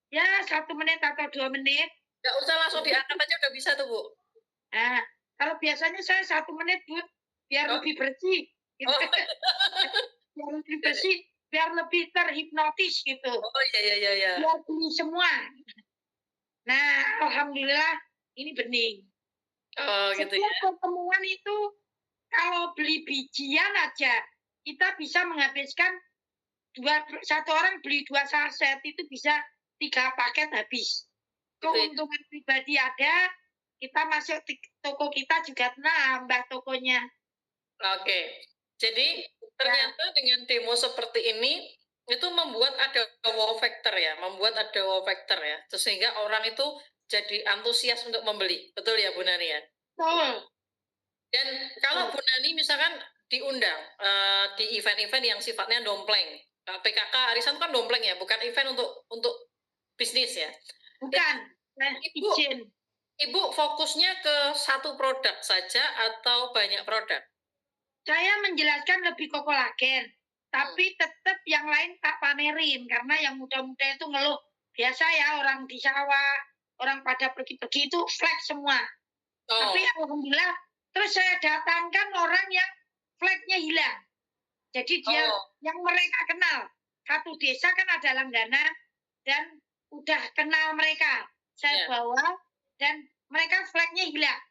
Ya, 1 menit atau 2 menit. Nggak usah langsung diangkat aja udah bisa tuh, Bu. Nah, kalau biasanya saya 1 menit, Bu, biar lebih bersih. Gitu. Oh. Biar lebih bersih, biar lebih terhipnotis gitu. Oh iya. Biar beli semua. Nah, alhamdulillah ini bening. Oh gitu ya. Setiap pertemuan itu kalau beli bijian aja kita bisa menghabiskan satu orang beli 2 saset itu bisa 3 paket habis. Keuntungan pribadi ada, kita masuk toko kita juga nambah tokonya. Oke. Jadi ternyata dengan demo seperti ini itu membuat ada wow factor ya, sehingga orang itu jadi antusias untuk membeli. Betul ya Bu Nani ya? Betul. Dan kalau Bu Nani misalkan diundang di event-event yang sifatnya dompleng, PKK arisan kan dompleng ya, bukan event untuk bisnis ya. Bukan. Ibu fokusnya ke satu produk saja atau banyak produk? Saya menjelaskan lebih ke kolagen, tapi tetap yang lain tak pamerin karena yang muda-muda itu ngeluh. Biasa ya orang di sawah, orang pada pergi-pergi itu flex semua. Tapi alhamdulillah, terus saya datangkan orang yang flagnya hilang. Jadi dia yang mereka kenal. Satu desa kan ada langganan dan udah kenal mereka. Saya bawa dan mereka flagnya hilang.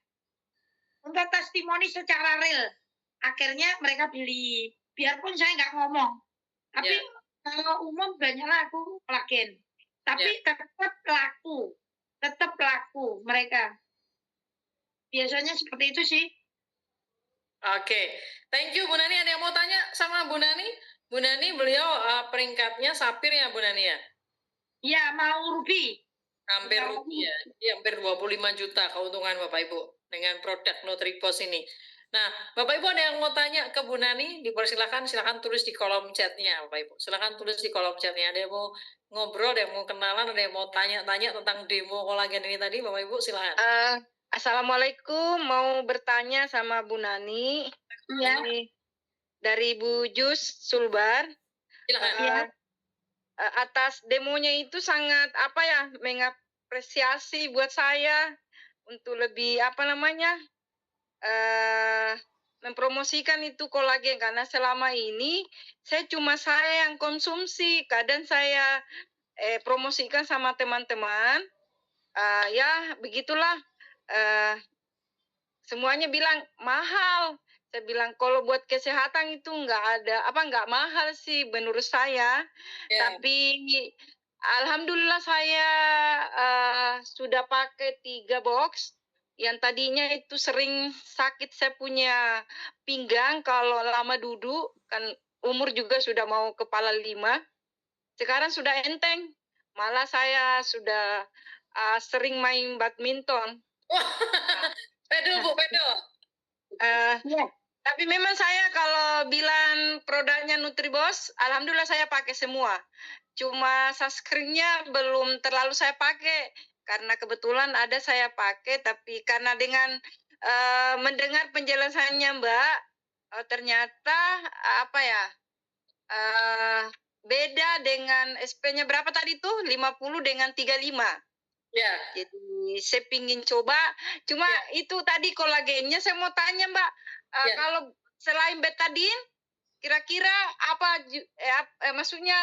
Untuk testimoni secara real. Akhirnya mereka beli. Biarpun saya nggak ngomong. Tapi kalau umum banyak laku kolagen. Tapi tetap laku mereka. Biasanya seperti itu sih. Oke. Thank you Bu Nani. Ada yang mau tanya sama Bu Nani? Bu Nani beliau peringkatnya sapir ya Bu Nani ya? Iya, mau ruby. Hampir ruby ya. Hampir 25 juta keuntungan Bapak Ibu dengan produk Nutribos ini. Nah, Bapak Ibu ada yang mau tanya ke Bu Nani, dipersilakan, silakan tulis di kolom chatnya, Bapak Ibu. Silakan tulis di kolom chatnya. Ada yang mau ngobrol, ada yang mau kenalan, ada yang mau tanya-tanya tentang demo kolagen ini tadi, Bapak Ibu silakan. Assalamualaikum, mau bertanya sama Bu Nani. Ya. Ini dari Bu Jus Sulbar. Silakan. Atas demonya itu sangat mengapresiasi buat saya untuk lebih mempromosikan itu kolagen karena selama ini saya yang konsumsi, kadang saya promosikan sama teman-teman, ya begitulah, semuanya bilang mahal. Saya bilang kalau buat kesehatan itu nggak mahal sih menurut saya. Tapi alhamdulillah saya sudah pakai 3 box. Yang tadinya itu sering sakit, saya punya pinggang kalau lama duduk, kan umur juga sudah mau kepala 5. Sekarang sudah enteng, malah saya sudah sering main badminton. Pedal Bu, pedal. Tapi memang saya kalau bilang produknya Nutribos, alhamdulillah saya pakai semua. Cuma sunscreen-nya belum terlalu saya pakai karena kebetulan ada saya pakai, tapi karena dengan mendengar penjelasannya Mbak, ternyata beda dengan SP-nya berapa tadi tuh? 50 dengan 35. Ya. Jadi saya pingin coba. Cuma itu tadi kolagennya saya mau tanya Mbak, kalau selain betadin, kira-kira maksudnya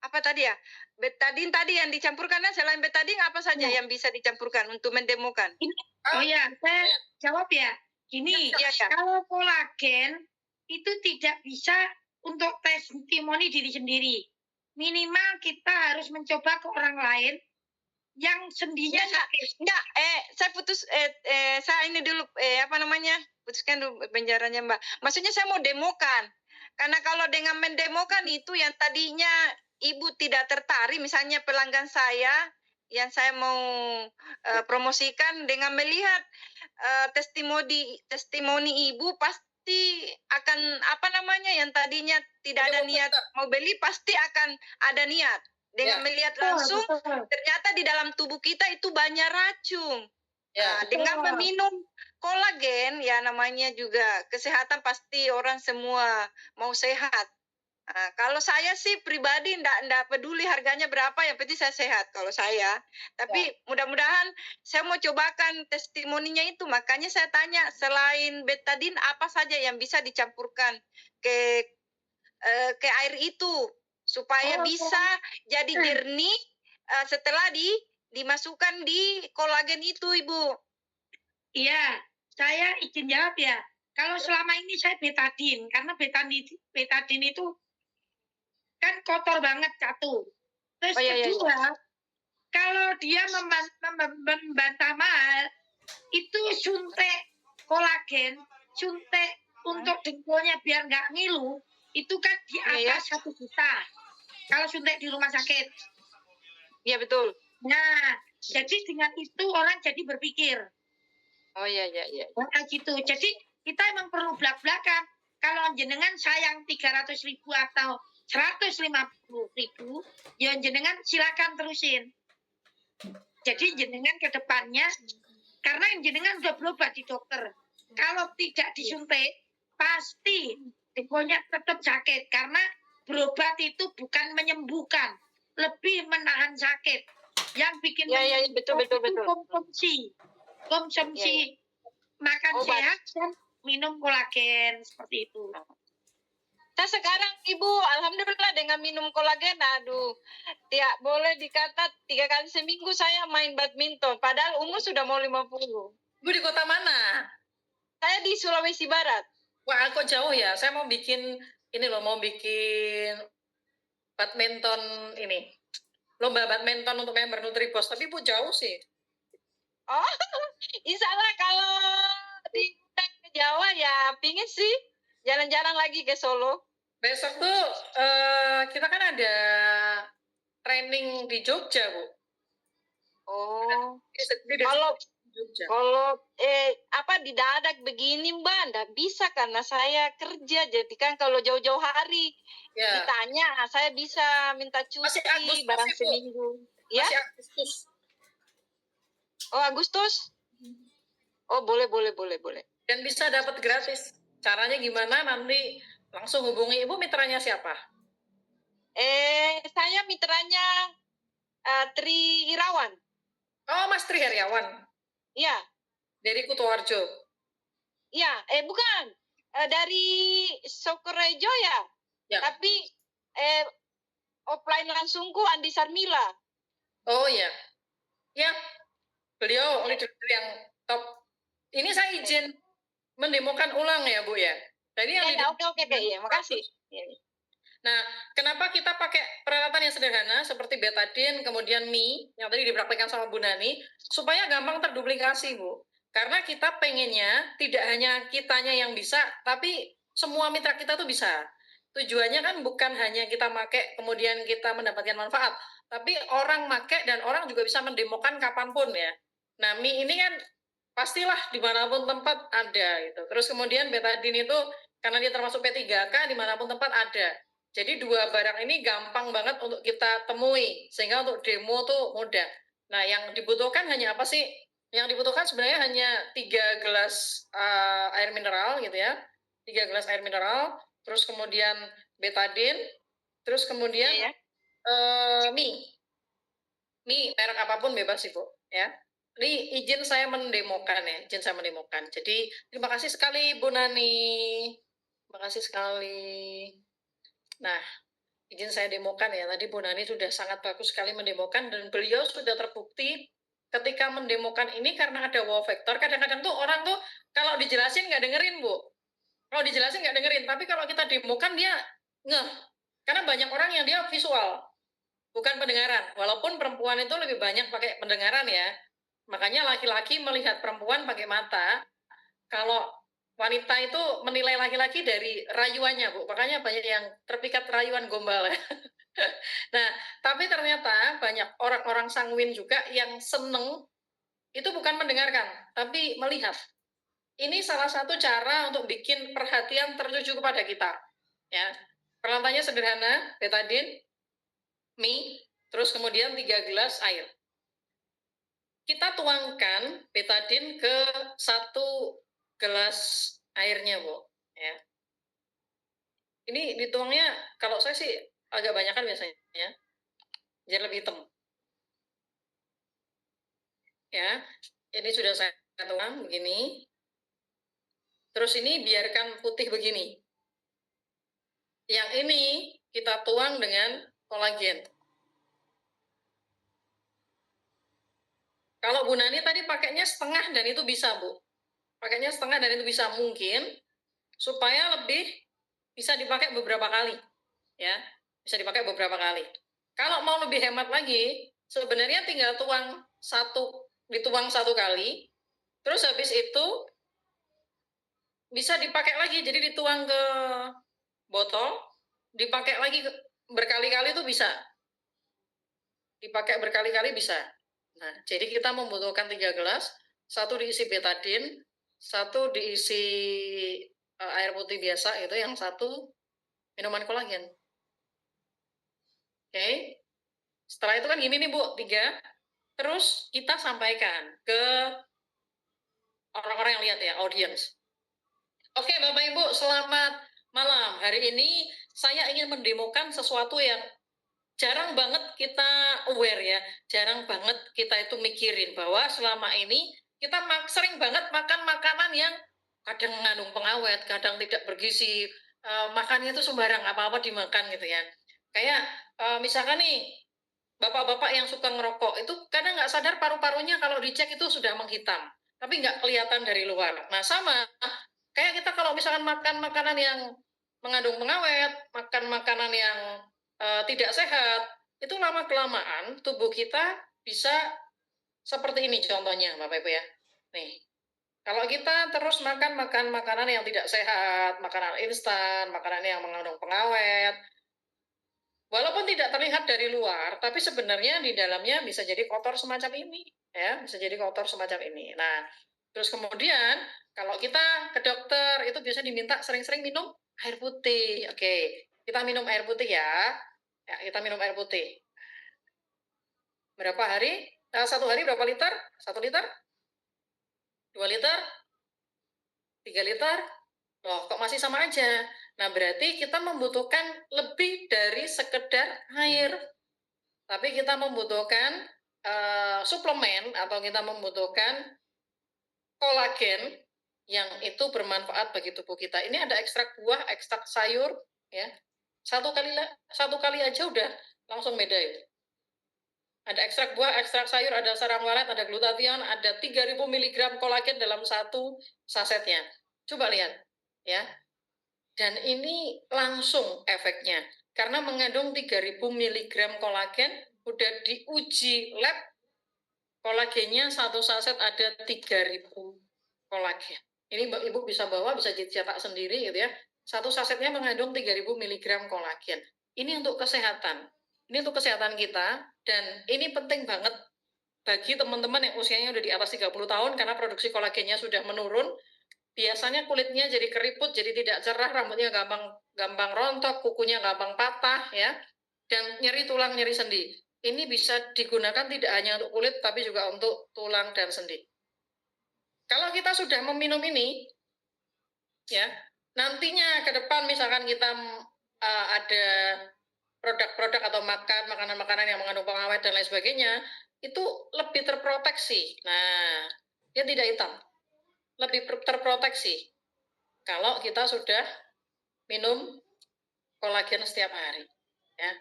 apa tadi ya? Betadin tadi yang dicampurkan, selain betadin apa saja yang bisa dicampurkan untuk mendemokan? Oh ya, saya jawab ya. Gini, kalau kolagen itu tidak bisa untuk testimoni diri sendiri. Minimal kita harus mencoba ke orang lain yang sendinya sakit. Enggak, saya putus saya ini dulu putuskan dulu penjaranya Mbak. Maksudnya saya mau demokan. Karena kalau dengan mendemokan itu yang tadinya Ibu tidak tertarik, misalnya pelanggan saya yang saya mau promosikan, dengan melihat testimoni Ibu pasti akan apa namanya, yang tadinya tidak ada niat mau beli pasti akan ada niat. Dengan melihat langsung ternyata di dalam tubuh kita itu banyak racun. Dengan meminum kolagen, ya namanya juga kesehatan, pasti orang semua mau sehat. Kalau saya sih pribadi enggak peduli harganya berapa, yang penting saya sehat kalau saya. Tapi mudah-mudahan saya mau cobakan testimoninya itu, makanya saya tanya selain betadin apa saja yang bisa dicampurkan ke air itu supaya bisa jadi jernih setelah dimasukkan di kolagen itu, Ibu. Iya, saya izin jawab ya. Kalau selama ini saya betadin, karena betadin itu kan kotor banget satu. Terus kedua, kalau dia membantah mahal, itu suntik kolagen, suntik untuk dengkulnya biar nggak ngilu, itu kan di atas 1 juta. Kalau suntik di rumah sakit. Iya betul. Nah, jadi dengan itu orang jadi berpikir. Oh iya. Nah, gitu. Jadi kita emang perlu belak-belakan. Kalau jenengan sayang 300.000 atau 150.000, ya jenengan silakan terusin. Jadi jenengan ke depannya, karena jenengan udah berobat di dokter, kalau tidak disuntik pasti dengkulnya tetap sakit, karena berobat itu bukan menyembuhkan, lebih menahan sakit. Yang bikin betul. konsumsi makan obat sehat dan minum kolagen, seperti itu. Saya sekarang Ibu, alhamdulillah dengan minum kolagen, aduh, tidak boleh dikata 3 kali seminggu saya main badminton, padahal umur sudah mau 50. Ibu di kota mana? Saya di Sulawesi Barat. Wah, kok jauh ya? Saya mau bikin badminton ini. Lomba badminton untuk member Nutribos, tapi Bu jauh sih. Oh, insya Allah kalau diundang ke Jawa ya pingin sih jalan-jalan lagi ke Solo. Besok tuh kita kan ada training di Jogja, Bu. Oh, Kalau didadak begini Mbak, nggak bisa karena saya kerja. Jadi kan kalau jauh-jauh hari ditanya, saya bisa minta cuti barang seminggu. Ya? Masih Agustus. Oh Agustus? Oh boleh. Dan bisa dapat gratis. Caranya gimana? Nanti langsung hubungi. Ibu mitranya siapa? Saya mitranya Tri Irawan. Oh, Mas Tri Heriawan. Iya. Dari Kutoarjo. Iya, bukan. Dari Sokorejo ya. Tapi offline langsungku Andi Sarmila. Oh iya. Ya. Beliau leader yang top. Ini saya izin mendemokan ulang ya, Bu ya. Jadi oke, ya, makasih. Nah, kenapa kita pakai peralatan yang sederhana seperti betadin, kemudian mie yang tadi dipraktikkan sama Bu Nani, supaya gampang terduplikasi, Bu. Karena kita pengennya tidak hanya kitanya yang bisa, tapi semua mitra kita tuh bisa. Tujuannya kan bukan hanya kita pakai kemudian kita mendapatkan manfaat, tapi orang pakai dan orang juga bisa mendemokan kapanpun ya. Nah, mie ini kan pastilah dimanapun tempat ada gitu. Terus kemudian betadin itu karena dia termasuk P3K, dimanapun tempat ada. Jadi 2 barang ini gampang banget untuk kita temui, sehingga untuk demo tuh mudah. Nah, yang dibutuhkan hanya apa sih? Yang dibutuhkan sebenarnya hanya 3 gelas air mineral gitu ya. 3 gelas air mineral, terus kemudian betadin, terus kemudian mie. Mie merek apapun bebas Ibu ya. Ini izin saya mendemokan ya, Jadi terima kasih sekali Bu Nani. Terima kasih sekali. Nah, izin saya demokan ya. Tadi Bu Nani sudah sangat bagus sekali mendemokan dan beliau sudah terbukti ketika mendemokan ini karena ada wow factor. Kadang-kadang tuh orang tuh kalau dijelasin nggak dengerin, Bu. Kalau dijelasin nggak dengerin, tapi kalau kita demokan dia ngeh. Karena banyak orang yang dia visual, bukan pendengaran. Walaupun perempuan itu lebih banyak pakai pendengaran ya. Makanya laki-laki melihat perempuan pakai mata. Kalau wanita itu menilai laki-laki dari rayuannya, Bu. Makanya banyak yang terpikat rayuan gombal. Nah, tapi ternyata banyak orang-orang sanguin juga yang seneng itu bukan mendengarkan, tapi melihat. Ini salah satu cara untuk bikin perhatian tertuju kepada kita. Ya, peralatannya sederhana, betadine, mie, terus kemudian 3 gelas air. Kita tuangkan betadine ke 1 gelas airnya, Bu. Ya. Ini dituangnya, kalau saya sih agak banyakan biasanya, biar lebih hitam. Ya, ini sudah saya tuang begini. Terus ini biarkan putih begini. Yang ini kita tuang dengan kolagen. Kalau Bu Nani tadi pakainya setengah dan itu bisa, Bu. Pakainya setengah dan itu bisa, mungkin supaya lebih bisa dipakai beberapa kali. Ya, bisa dipakai beberapa kali. Kalau mau lebih hemat lagi, sebenarnya tinggal dituang 1 kali, terus habis itu bisa dipakai lagi, jadi dituang ke botol, dipakai lagi berkali-kali itu bisa. Dipakai berkali-kali bisa. Nah, jadi kita membutuhkan 3 gelas, 1 diisi betadine, 1 diisi air putih biasa, itu yang 1 minuman kolagen. Oke. Setelah itu kan gini nih, Bu, 3. Terus kita sampaikan ke orang-orang yang lihat ya, audience. Oke, Bapak Ibu, selamat malam. Hari ini saya ingin mendemokan sesuatu yang jarang banget kita aware ya, jarang banget kita itu mikirin bahwa selama ini kita sering banget makan makanan yang kadang mengandung pengawet, kadang tidak bergizi, makannya itu sembarang, apa-apa dimakan gitu ya. Kayak misalkan nih, bapak-bapak yang suka ngerokok itu kadang nggak sadar paru-parunya kalau dicek itu sudah menghitam, tapi nggak kelihatan dari luar. Nah sama, kayak kita kalau misalkan makan makanan yang mengandung pengawet, makan makanan yang tidak sehat, itu lama-kelamaan tubuh kita bisa seperti ini contohnya, Bapak Ibu ya. Nih, kalau kita terus makan makanan yang tidak sehat, makanan instan, makanan yang mengandung pengawet, walaupun tidak terlihat dari luar, tapi sebenarnya di dalamnya bisa jadi kotor semacam ini, ya, bisa jadi kotor semacam ini. Nah, terus kemudian kalau kita ke dokter itu biasa diminta sering-sering minum air putih. Oke, kita minum air putih ya. Ya, kita minum air putih. Berapa hari? 1 hari berapa liter? 1 liter? 2 liter? 3 liter? Loh, kok masih sama aja? Nah, berarti kita membutuhkan lebih dari sekedar air. Tapi kita membutuhkan suplemen atau kita membutuhkan kolagen yang itu bermanfaat bagi tubuh kita. Ini ada ekstrak buah, ekstrak sayur, ya. Satu kali aja udah langsung beda itu. Ada ekstrak buah, ekstrak sayur, ada sarang walet, ada glutathione, ada 3000 mg kolagen dalam 1 sasetnya. Coba lihat, ya. Dan ini langsung efeknya. Karena mengandung 3000 mg kolagen, udah diuji lab, kolagennya 1 saset ada 3000 kolagen. Ini Ibu bisa bawa, bisa dicetak sendiri gitu ya. 1 sasetnya mengandung 3000 mg kolagen. Ini untuk kesehatan. Ini untuk kesehatan kita, dan ini penting banget bagi teman-teman yang usianya udah di atas 30 tahun karena produksi kolagennya sudah menurun. Biasanya kulitnya jadi keriput, jadi tidak cerah, rambutnya gampang rontok, kukunya gampang patah ya. Dan nyeri tulang, nyeri sendi. Ini bisa digunakan tidak hanya untuk kulit tapi juga untuk tulang dan sendi. Kalau kita sudah meminum ini, ya, nantinya ke depan misalkan kita ada produk-produk atau makanan-makanan yang mengandung pengawet dan lain sebagainya, itu lebih terproteksi. Nah, dia tidak hitam, lebih terproteksi kalau kita sudah minum kolagen setiap hari. Ya.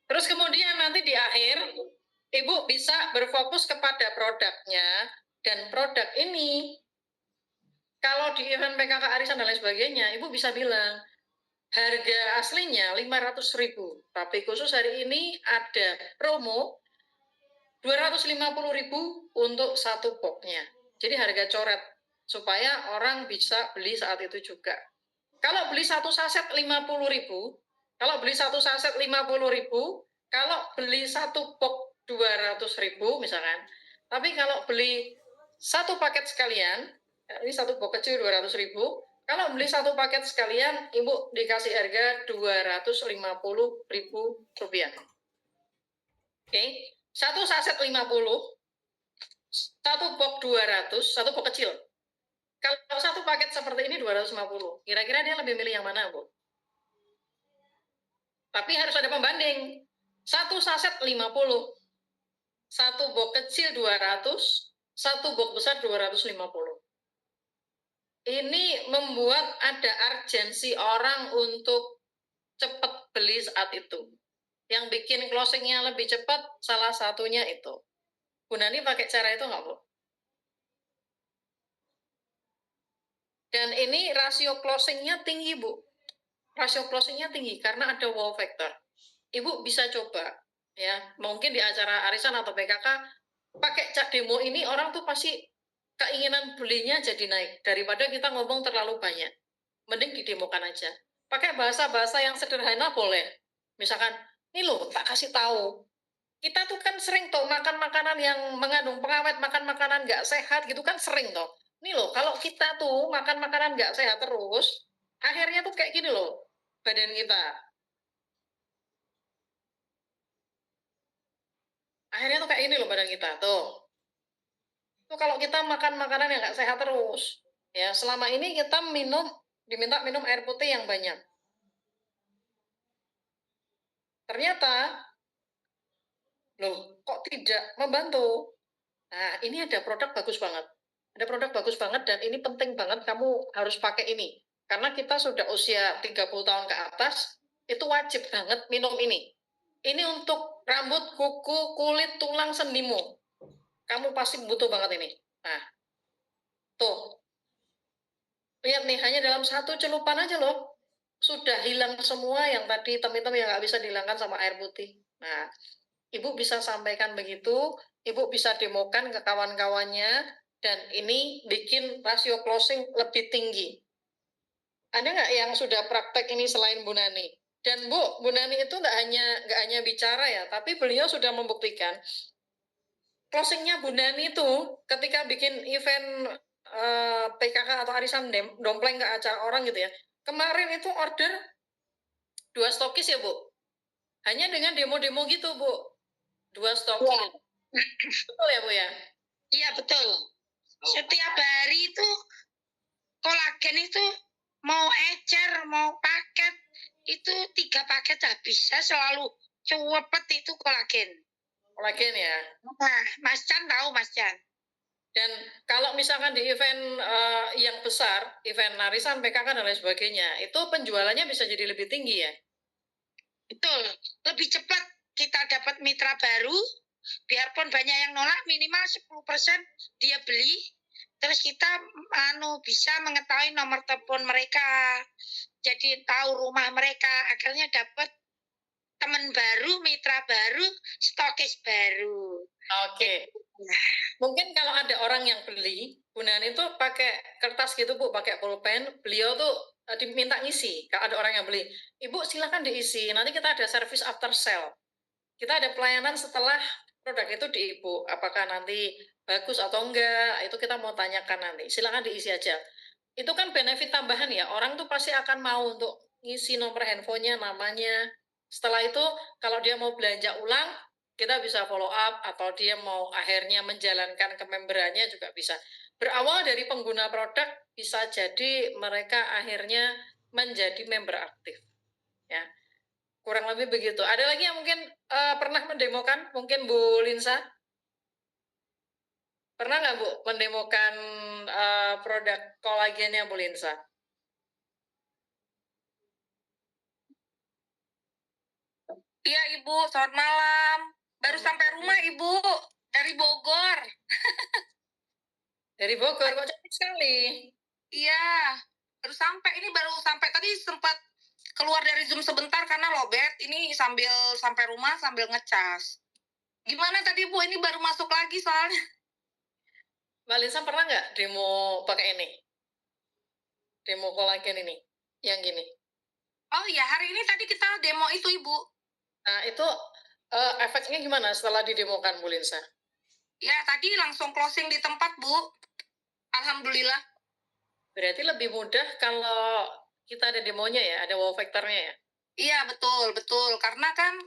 Terus kemudian nanti di akhir, Ibu bisa berfokus kepada produknya, dan produk ini kalau di event PKK Arisan dan lain sebagainya, Ibu bisa bilang harga aslinya 500.000, tapi khusus hari ini ada promo 250.000 untuk 1 boxnya. Jadi harga coret. supaya orang bisa beli saat itu juga. Kalau beli satu saset 50.000, kalau beli satu saset 50.000, kalau beli satu box 200.000 misalkan, tapi kalau beli satu paket sekalian, ini satu box kecil 200.000, kalau beli satu paket sekalian, Ibu dikasih harga 250.000 rupiah. Oke, satu saset 50, satu box 200, satu box kecil. Kalau satu paket seperti ini 250, kira-kira dia lebih milih yang mana, Bu? Tapi harus ada pembanding. Satu saset 50, satu box kecil 200, satu box besar 250. Ini membuat ada urgensi orang untuk cepat beli saat itu. Yang bikin closingnya lebih cepat, salah satunya itu. Bu Nani pakai cara itu nggak, Bu? Dan ini rasio closingnya tinggi, Bu. Rasio closingnya tinggi karena ada wow factor. Ibu bisa coba, ya. Mungkin di acara arisan atau PKK, pakai cak demo ini orang tuh pasti keinginan belinya jadi naik. Daripada kita ngomong terlalu banyak. Mending didemokan aja. Pakai bahasa-bahasa yang sederhana boleh. Misalkan, ini loh, tak kasih tahu. Kita tuh kan sering tuh makan makanan yang mengandung pengawet, makan makanan nggak sehat gitu kan sering tuh. Nih loh, kalau kita tuh makan makanan nggak sehat terus, akhirnya tuh kayak gini loh, badan kita. Akhirnya tuh kayak ini loh badan kita, tuh. Tuh kalau kita makan makanan yang nggak sehat terus, ya selama ini kita diminta minum air putih yang banyak. Ternyata, loh, kok tidak membantu? Nah, ini ada produk bagus banget. Ada produk bagus banget dan ini penting banget kamu harus pakai ini. Karena kita sudah usia 30 tahun ke atas, itu wajib banget minum ini. Ini untuk rambut, kuku, kulit, tulang, sendimu. Kamu pasti butuh banget ini. Nah, tuh. Lihat nih, hanya dalam satu celupan aja loh. Sudah hilang semua yang tadi hitam-hitam yang nggak bisa dihilangkan sama air putih. Nah, Ibu bisa sampaikan begitu, Ibu bisa demokan ke kawan-kawannya, dan ini bikin rasio closing lebih tinggi. Ada nggak yang sudah praktek ini selain Bu Nani? Dan Bu Nani itu nggak hanya bicara ya, tapi beliau sudah membuktikan closingnya Bu Nani itu ketika bikin event PKK atau arisan dompleng ke acara orang gitu ya. Kemarin itu order 2 stokis ya Bu. Hanya dengan demo-demo gitu Bu. 2 stokis. Ya. Betul ya Bu ya? Iya betul. Setiap hari itu kolagen itu mau ecer, mau paket, itu 3 paket habis. Saya selalu cepet itu kolagen. Kolagen ya. Nah, Mas Chan tahu Mas Chan. Dan kalau misalkan di event yang besar, event arisan, PKK dan lain sebagainya, itu penjualannya bisa jadi lebih tinggi ya? Betul, lebih cepat kita dapat mitra baru, biarpun banyak yang nolak, minimal 10% dia beli, terus kita bisa mengetahui nomor telepon mereka, jadi tahu rumah mereka, akhirnya dapat teman baru, mitra baru, stokis baru. Oke. Mungkin kalau ada orang yang beli, Bu Nani itu pakai kertas gitu Bu, pakai pulpen, beliau tuh diminta ngisi. Kalau ada orang yang beli, Ibu silakan diisi. Nanti kita ada service after sale. Kita ada pelayanan setelah produk itu di Ibu. Apakah nanti bagus atau enggak? Itu kita mau tanyakan nanti. Silakan diisi aja. Itu kan benefit tambahan ya. Orang tuh pasti akan mau untuk ngisi nomor handphonenya, namanya. Setelah itu, kalau dia mau belanja ulang, kita bisa follow up, atau dia mau akhirnya menjalankan kememberannya juga bisa. Berawal dari pengguna produk, bisa jadi mereka akhirnya menjadi member aktif. Ya, kurang lebih begitu. Ada lagi yang mungkin pernah mendemokan? Mungkin Bu Linsa? Pernah nggak Bu mendemokan produk kolagennya Bu Linsa? Iya Ibu, selamat malam. Baru sampai rumah Ibu, dari Bogor. Dari Bogor, kok cantik sekali. Iya, baru sampai. Ini baru sampai tadi sempat keluar dari Zoom sebentar karena lobet. Ini sambil sampai rumah sambil ngecas. Gimana tadi Bu? Ini baru masuk lagi soalnya. Mbak Lisa pernah nggak demo pakai ini? Demo kolagen ini, yang gini. Oh iya, hari ini tadi kita demo itu Ibu. Nah, itu efeknya gimana setelah didemokan, Bu Linsa? Ya, tadi langsung closing di tempat, Bu. Alhamdulillah. Berarti lebih mudah kalau kita ada demonya ya, ada wow factornya ya? Iya, betul. Karena kan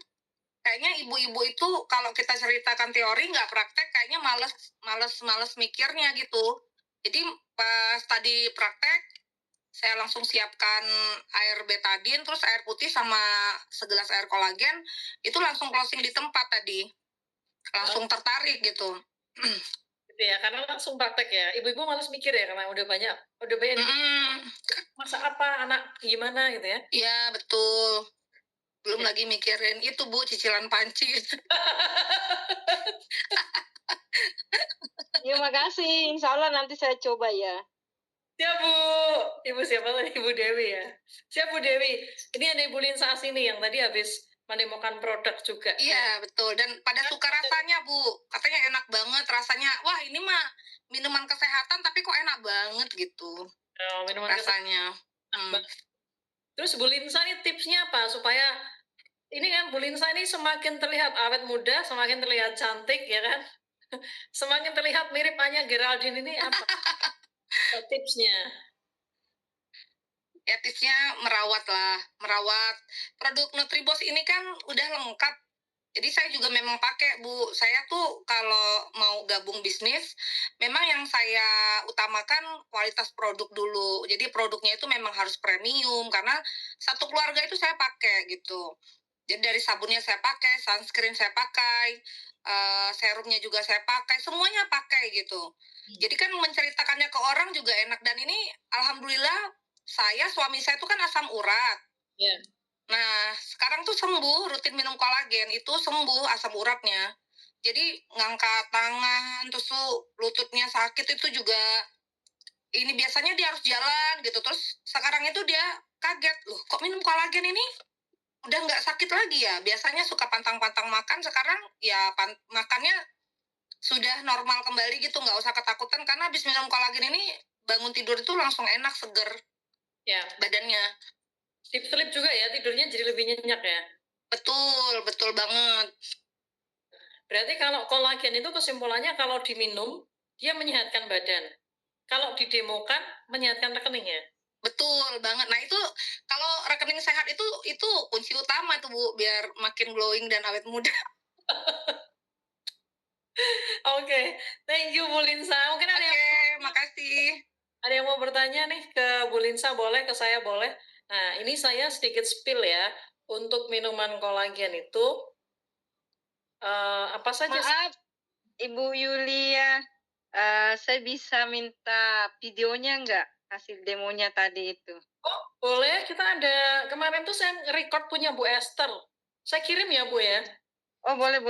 kayaknya ibu-ibu itu kalau kita ceritakan teori nggak praktek, kayaknya males mikirnya gitu. Jadi pas tadi praktek, saya langsung siapkan air betadine, terus air putih sama segelas air kolagen, itu langsung closing di tempat tadi. Langsung tertarik gitu. Gitu ya, karena langsung praktek ya. Ibu-ibu malas mikir ya, karena udah banyak masak apa, anak gimana gitu ya. Iya, betul. Belum lagi mikirin itu, Bu, cicilan panci. Terima kasih. Insya Allah nanti saya coba ya. Siap, Bu. Ibu siapa tadi? Ibu Dewi ya. Siap, Bu Dewi. Ini ada Ibu Linsa sini yang tadi habis menemukan produk juga. Iya, betul. Dan pada suka rasanya, Bu. Katanya enak banget rasanya. Wah, ini mah minuman kesehatan tapi kok enak banget gitu. Oh, minuman rasanya. Terus Bu Linsa ini tipsnya apa supaya ini kan Bu Linsa ini semakin terlihat awet muda, semakin terlihat cantik ya kan? Semakin terlihat mirip Anya Geraldine ini apa? Tipsnya? Ya, tipsnya merawat produk Nutribos ini kan udah lengkap. Jadi saya juga memang pakai, Bu. Saya tuh kalau mau gabung bisnis, memang yang saya utamakan kualitas produk dulu. Jadi produknya itu memang harus premium karena satu keluarga itu saya pakai gitu. Jadi dari sabunnya saya pakai, sunscreen saya pakai, serumnya juga saya pakai, semuanya pakai gitu. Jadi kan menceritakannya ke orang juga enak, dan ini alhamdulillah suami saya tuh kan asam urat. Ya. Nah, sekarang tuh sembuh, rutin minum kolagen, itu sembuh asam uratnya. Jadi ngangkat tangan, terus tuh lututnya sakit itu juga, ini biasanya dia harus jalan gitu, terus sekarang itu dia kaget, loh kok minum kolagen ini udah nggak sakit lagi ya? Biasanya suka pantang-pantang makan, sekarang ya makannya sudah normal kembali gitu, nggak usah ketakutan, karena habis minum kolagen ini bangun tidur itu langsung enak, seger ya badannya. Deep sleep juga ya, tidurnya jadi lebih nyenyak ya? Betul banget. Berarti kalau kolagen itu kesimpulannya kalau diminum, dia menyehatkan badan. Kalau didemokan, menyehatkan rekening ya? Betul banget. Nah itu kalau rekening sehat itu kunci utama tuh, Bu, biar makin glowing dan awet muda. Oke, thank you Bu Linsa. Mungkin ada makasih. Ada yang mau bertanya nih ke Bu Linsa, boleh, ke saya boleh. Nah, ini saya sedikit spill ya. Untuk minuman kolagen itu, apa saja? Maaf, Ibu Yulia, saya bisa minta videonya nggak? Hasil demonya tadi itu. Oh, boleh. Kita ada, kemarin tuh saya record punya Bu Esther. Saya kirim ya, Bu ya? Oh, boleh.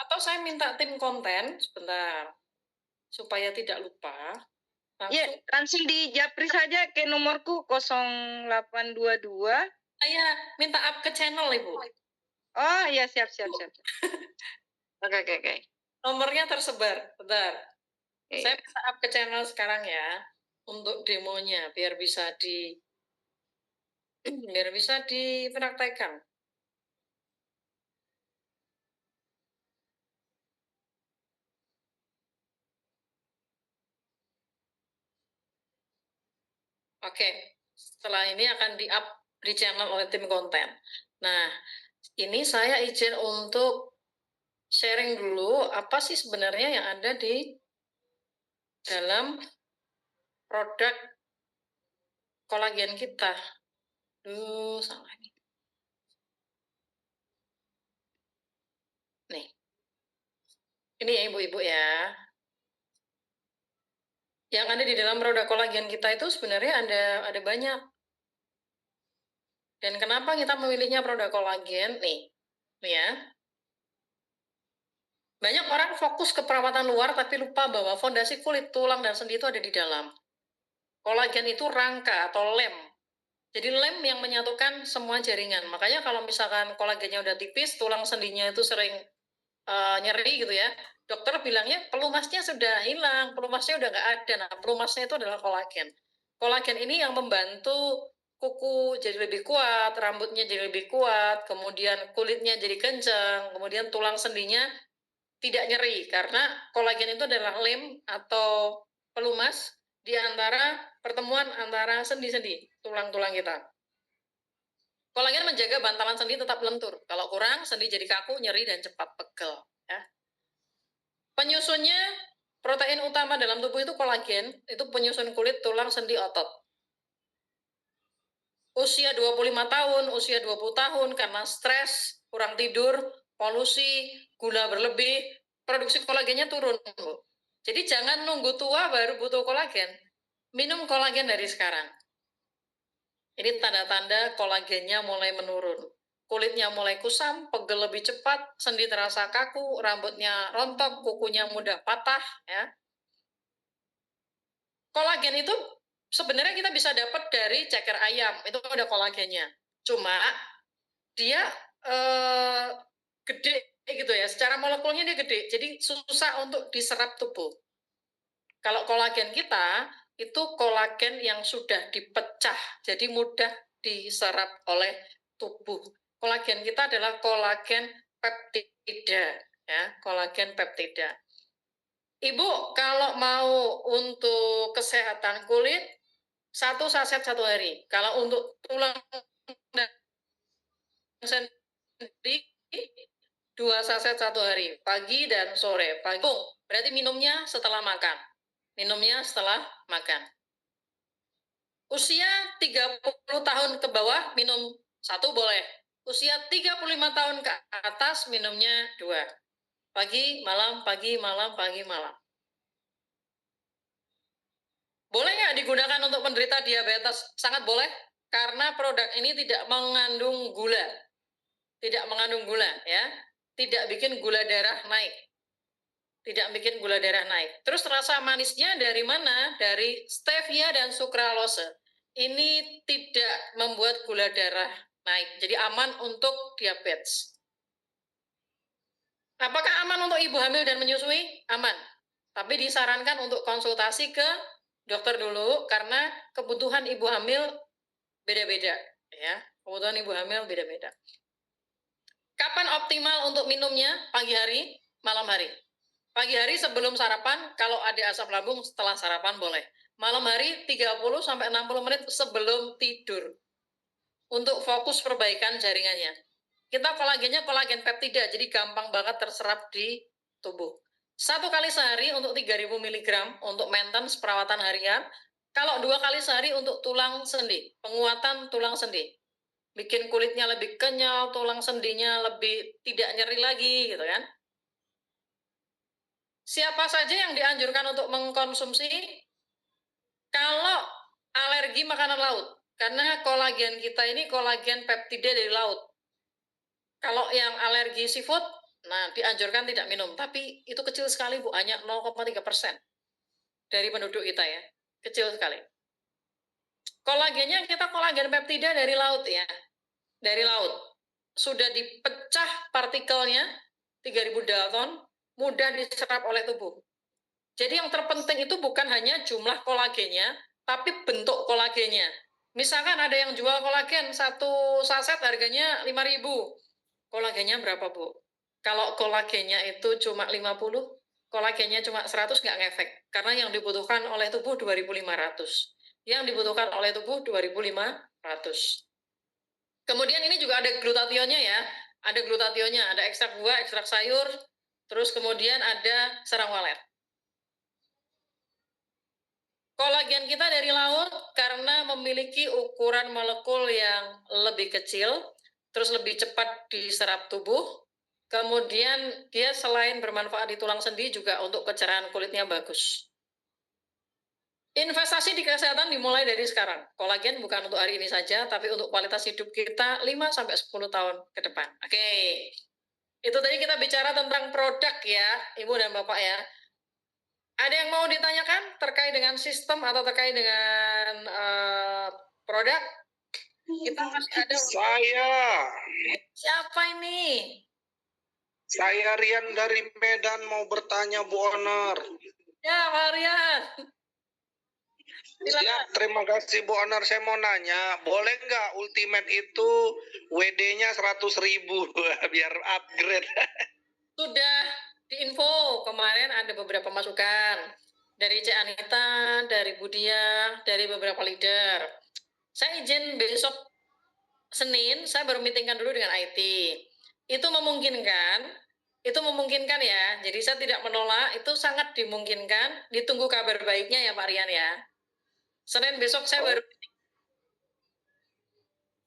Atau saya minta tim konten, sebentar. Supaya tidak lupa. Iya, langsung di japri saja ke nomorku 0822. Saya minta up ke channel, Ibu. Oh, iya, siap. Oke. Nomornya tersebar, bentar. Oke. Saya bisa up ke channel sekarang ya, untuk demonya, biar bisa dipraktekkan. Oke, setelah ini akan di-up di channel oleh tim konten. Nah, ini saya izin untuk sharing dulu apa sih sebenarnya yang ada di dalam produk kolagen kita. Salah nih. Nih. Ini ya ibu-ibu ya. Yang ada di dalam produk kolagen kita itu sebenarnya ada banyak. Dan kenapa kita memilihnya produk kolagen? Nih ya. Banyak orang fokus ke perawatan luar tapi lupa bahwa fondasi kulit, tulang, dan sendi itu ada di dalam. Kolagen itu rangka atau lem. Jadi lem yang menyatukan semua jaringan. Makanya kalau misalkan kolagennya udah tipis, tulang sendinya itu sering nyeri gitu ya, dokter bilangnya pelumasnya sudah hilang, pelumasnya udah nggak ada. Nah, pelumasnya itu adalah kolagen. Kolagen ini yang membantu kuku jadi lebih kuat, rambutnya jadi lebih kuat, kemudian kulitnya jadi kencang, kemudian tulang sendinya tidak nyeri, karena kolagen itu adalah lem atau pelumas di antara pertemuan antara sendi-sendi, tulang-tulang kita. Kolagen menjaga bantalan sendi tetap lentur. Kalau kurang, sendi jadi kaku, nyeri, dan cepat pegel. Ya. Penyusunnya, protein utama dalam tubuh itu kolagen, itu penyusun kulit, tulang, sendi, otot. Usia 25 tahun, usia 20 tahun, karena stres, kurang tidur, polusi, gula berlebih, produksi kolagennya turun. Jadi jangan nunggu tua baru butuh kolagen. Minum kolagen dari sekarang. Ini tanda-tanda kolagennya mulai menurun. Kulitnya mulai kusam, pegel lebih cepat, sendi terasa kaku, rambutnya rontok, kukunya mudah patah. Ya. Kolagen itu sebenarnya kita bisa dapat dari ceker ayam, itu ada kolagennya. Cuma dia gede gitu ya, secara molekulnya dia gede, jadi susah untuk diserap tubuh. Kalau kolagen kita, itu kolagen yang sudah dipecah, jadi mudah diserap oleh tubuh. Kolagen kita adalah kolagen peptida, ya, kolagen peptida. Ibu, kalau mau untuk kesehatan kulit, 1 saset 1 hari. Kalau untuk tulang dan sendi, 2 saset 1 hari, pagi dan sore. Pagi, berarti minumnya setelah makan. Minumnya setelah makan. Usia 30 tahun ke bawah minum 1 boleh. Usia 35 tahun ke atas minumnya 2. Pagi, malam, pagi, malam, pagi, malam. Boleh nggak digunakan untuk penderita diabetes? Sangat boleh, karena produk ini tidak mengandung gula. Tidak mengandung gula, ya. Tidak bikin gula darah naik. Tidak bikin gula darah naik. Terus rasa manisnya dari mana? Dari stevia dan sukralose. Ini tidak membuat gula darah naik. Jadi aman untuk diabetes. Apakah aman untuk ibu hamil dan menyusui? Aman. Tapi disarankan untuk konsultasi ke dokter dulu, karena kebutuhan ibu hamil beda-beda. Ya, kebutuhan ibu hamil beda-beda. Kapan optimal untuk minumnya? Pagi hari, malam hari. Pagi hari sebelum sarapan, kalau ada asam lambung setelah sarapan boleh. Malam hari 30-60 menit sebelum tidur. Untuk fokus perbaikan jaringannya. Kita kolagennya kolagen peptida, jadi gampang banget terserap di tubuh. 1 kali sehari untuk 3000 mg untuk maintenance perawatan harian. Kalau 2 kali sehari untuk tulang sendi, penguatan tulang sendi. Bikin kulitnya lebih kenyal, tulang sendinya lebih tidak nyeri lagi, gitu kan. Siapa saja yang dianjurkan untuk mengkonsumsi? Kalau alergi makanan laut, karena kolagen kita ini kolagen peptida dari laut. Kalau yang alergi seafood, nah dianjurkan tidak minum, tapi itu kecil sekali Bu, hanya 0,3% dari penduduk kita ya, kecil sekali. Kolagennya kita kolagen peptida dari laut ya, dari laut. Sudah dipecah partikelnya, 3000 dalton, mudah diserap oleh tubuh. Jadi yang terpenting itu bukan hanya jumlah kolagennya, tapi bentuk kolagennya. Misalkan ada yang jual kolagen, 1 saset harganya 5.000. Kolagennya berapa, Bu? Kalau kolagennya itu cuma 50, kolagennya cuma 100 nggak ngefek. Karena yang dibutuhkan oleh tubuh 2.500. Yang dibutuhkan oleh tubuh 2.500. Kemudian ini juga ada glutationnya ya. Ada glutationnya, ada ekstrak buah, ekstrak sayur, terus kemudian ada sarang walet. Kolagen kita dari laut karena memiliki ukuran molekul yang lebih kecil, terus lebih cepat diserap tubuh, kemudian dia selain bermanfaat di tulang sendi juga untuk kecerahan kulitnya bagus. Investasi di kesehatan dimulai dari sekarang. Kolagen bukan untuk hari ini saja, tapi untuk kualitas hidup kita 5-10 tahun ke depan. Oke. Itu tadi kita bicara tentang produk ya, Ibu dan Bapak ya. Ada yang mau ditanyakan terkait dengan sistem atau terkait dengan produk? Kita masih ada. Saya. Siapa ini? Saya Rian dari Medan mau bertanya Bu Oner. Ya, Pak Rian. Ya, terima kasih Bu Oner. Saya mau nanya, boleh nggak Ultimate itu WD-nya 100.000 biar upgrade? Sudah diinfo kemarin ada beberapa masukan dari Cik Anita, dari Budia, dari beberapa leader. Saya izin besok Senin saya baru meetingkan dulu dengan IT. Itu memungkinkan ya. Jadi saya tidak menolak, itu sangat dimungkinkan. Ditunggu kabar baiknya ya Pak Rian ya. Senin besok saya baru.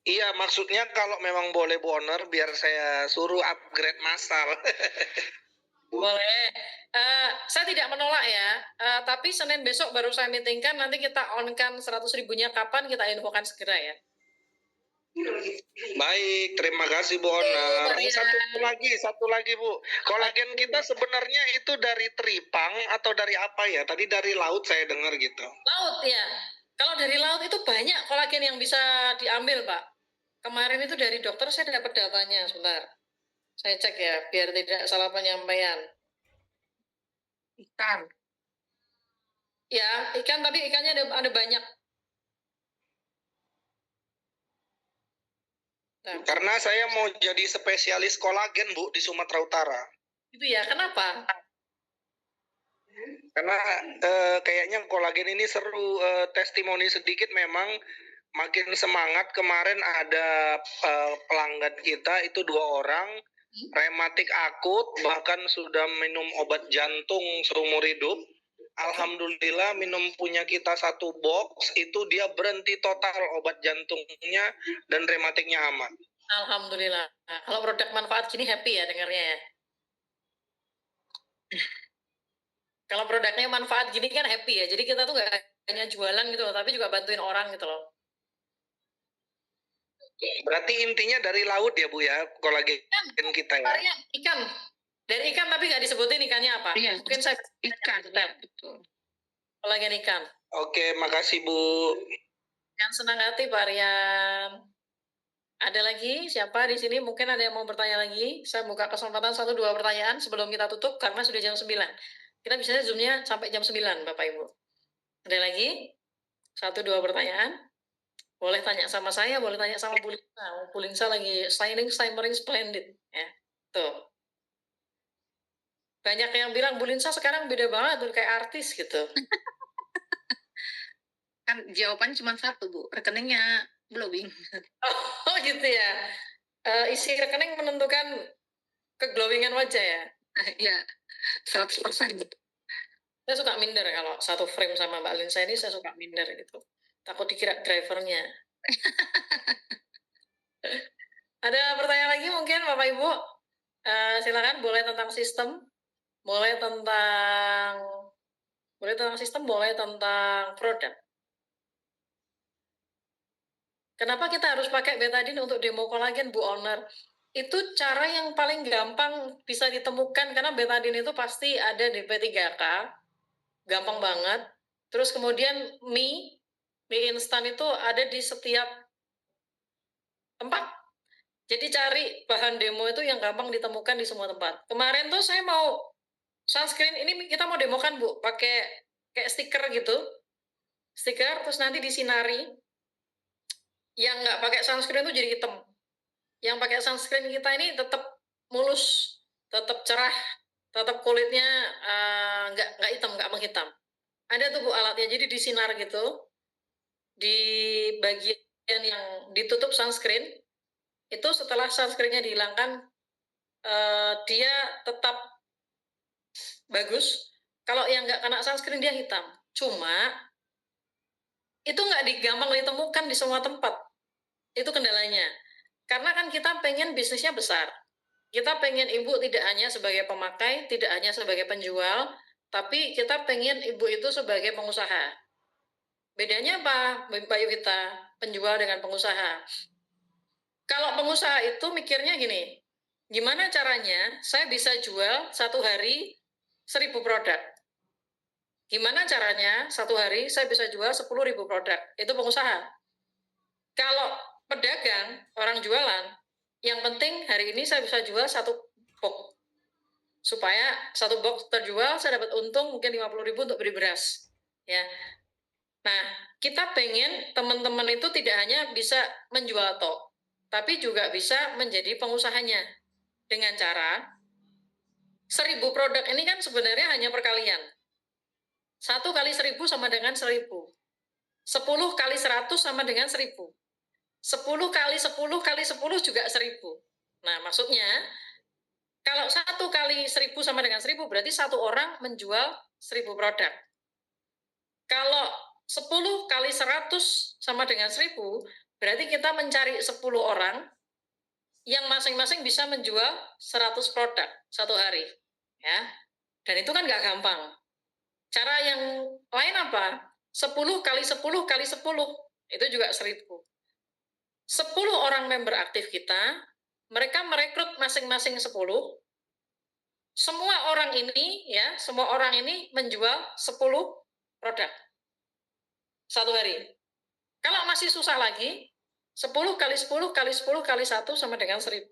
Iya, maksudnya kalau memang boleh Bu Oner, biar saya suruh upgrade massal. Boleh. Saya tidak menolak ya. Tapi Senin besok baru saya meetingkan. Nanti kita on-kan 100.000-nya kapan kita infokan segera ya. Baik, terima kasih Bu Oner. Iya. Satu lagi Bu. Kolagen kita sebenarnya itu dari teripang atau dari apa ya? Tadi dari laut saya dengar gitu. Laut ya. Kalau dari laut itu banyak kolagen yang bisa diambil Pak. Kemarin itu dari dokter saya dapat datanya, sebentar. Saya cek ya, biar tidak salah penyampaian. Ikan. Ya, ikan, tapi ikannya ada banyak. Nah. Karena saya mau jadi spesialis kolagen Bu di Sumatera Utara. Itu ya, kenapa? Karena kayaknya kolagen ini seru. Testimoni sedikit memang makin semangat. Kemarin ada pelanggan kita itu 2 orang, rematik akut, bahkan sudah minum obat jantung seumur hidup. Alhamdulillah minum punya kita 1 box, itu dia berhenti total obat jantungnya dan rematiknya aman. Alhamdulillah. Kalau produk manfaat gini happy ya dengarnya ya. Kalau produknya manfaat gini kan happy ya. Jadi kita tuh gak hanya jualan gitu loh, tapi juga bantuin orang gitu loh. Berarti intinya dari laut ya Bu ya, kolagen kita ya. Varian ikan. Dari ikan tapi nggak disebutin ikannya apa. Iya, Mungkin saya ikan. Betul. kolagen ikan. Oke, makasih Bu. Yang senang hati Pak Rian. Ada lagi siapa di sini? Mungkin ada yang mau bertanya lagi. Saya buka kesempatan 1-2 pertanyaan sebelum kita tutup karena sudah jam 9. Kita bisa Zoom-nya sampai jam 9 Bapak Ibu. Ada lagi? 1-2 pertanyaan. Boleh tanya sama saya, boleh tanya sama Bu Linsa. Bu Linsa lagi shimmering splendid ya. Tuh. Banyak yang bilang Bu Linsa sekarang beda banget tuh kayak artis gitu. Kan jawabannya cuma 1 Bu, rekeningnya glowing. Oh gitu ya. Isi rekening menentukan keglowingan wajah ya. Ya, 100%. Saya suka minder kalau satu frame sama Mbak Linsa ini, saya suka minder gitu. Takut dikira drivernya. Ada pertanyaan lagi mungkin Bapak Ibu? Silakan, boleh tentang sistem, boleh tentang sistem, boleh tentang produk. Kenapa kita harus pakai betadine untuk demo kolagen, Bu Owner? Itu cara yang paling gampang bisa ditemukan karena betadine itu pasti ada di P3K, gampang banget. Terus kemudian mie instan itu ada di setiap tempat. Jadi cari bahan demo itu yang gampang ditemukan di semua tempat. Kemarin tuh saya mau sunscreen, ini kita mau demokan Bu, pakai kayak stiker gitu. Stiker, terus nanti disinari. Yang nggak pakai sunscreen tuh jadi hitam. Yang pakai sunscreen kita ini tetap mulus, tetap cerah, tetap kulitnya nggak hitam, nggak menghitam. Ada tuh Bu alatnya, jadi disinar gitu. Di bagian yang ditutup sunscreen, itu setelah sunscreen-nya dihilangkan, dia tetap bagus. Kalau yang nggak kena sunscreen dia hitam. Cuma itu nggak gampang ditemukan di semua tempat. Itu kendalanya. Karena kan kita pengen bisnisnya besar. Kita pengen ibu tidak hanya sebagai pemakai, tidak hanya sebagai penjual, tapi kita pengen ibu itu sebagai pengusaha. Bedanya apa, Mbak Yuvita? Penjual dengan pengusaha. Kalau pengusaha itu mikirnya gini, gimana caranya saya bisa jual 1 hari 1.000 produk? Gimana caranya 1 hari saya bisa jual 10.000 produk? Itu pengusaha. Kalau pedagang, orang jualan, yang penting hari ini saya bisa jual 1 box, supaya satu box terjual saya dapat untung mungkin 50.000 untuk beli beras. Ya. Nah, kita pengen teman-teman itu tidak hanya bisa menjual tok, tapi juga bisa menjadi pengusahanya dengan cara 1.000 produk ini kan sebenarnya hanya perkalian. 1 kali 1.000 sama dengan 1.000. 10 kali 100 sama dengan 1.000. 10 kali 10 kali 10 juga 1.000. Nah, maksudnya kalau 1 kali 1.000 sama dengan 1.000 berarti satu orang menjual 1.000 produk. Kalau 10 kali 100 sama dengan 1.000 berarti kita mencari 10 orang yang masing-masing bisa menjual 100 produk satu hari. Ya. Dan itu kan nggak gampang. Cara yang lain apa? 10 kali 10 kali 10 itu juga 1.000. 10 orang member aktif kita, mereka merekrut masing-masing 10. Semua orang ini menjual 10 produk satu hari. Kalau masih susah lagi, 10 kali 10 kali 10 kali 1 sama dengan 1.000. 10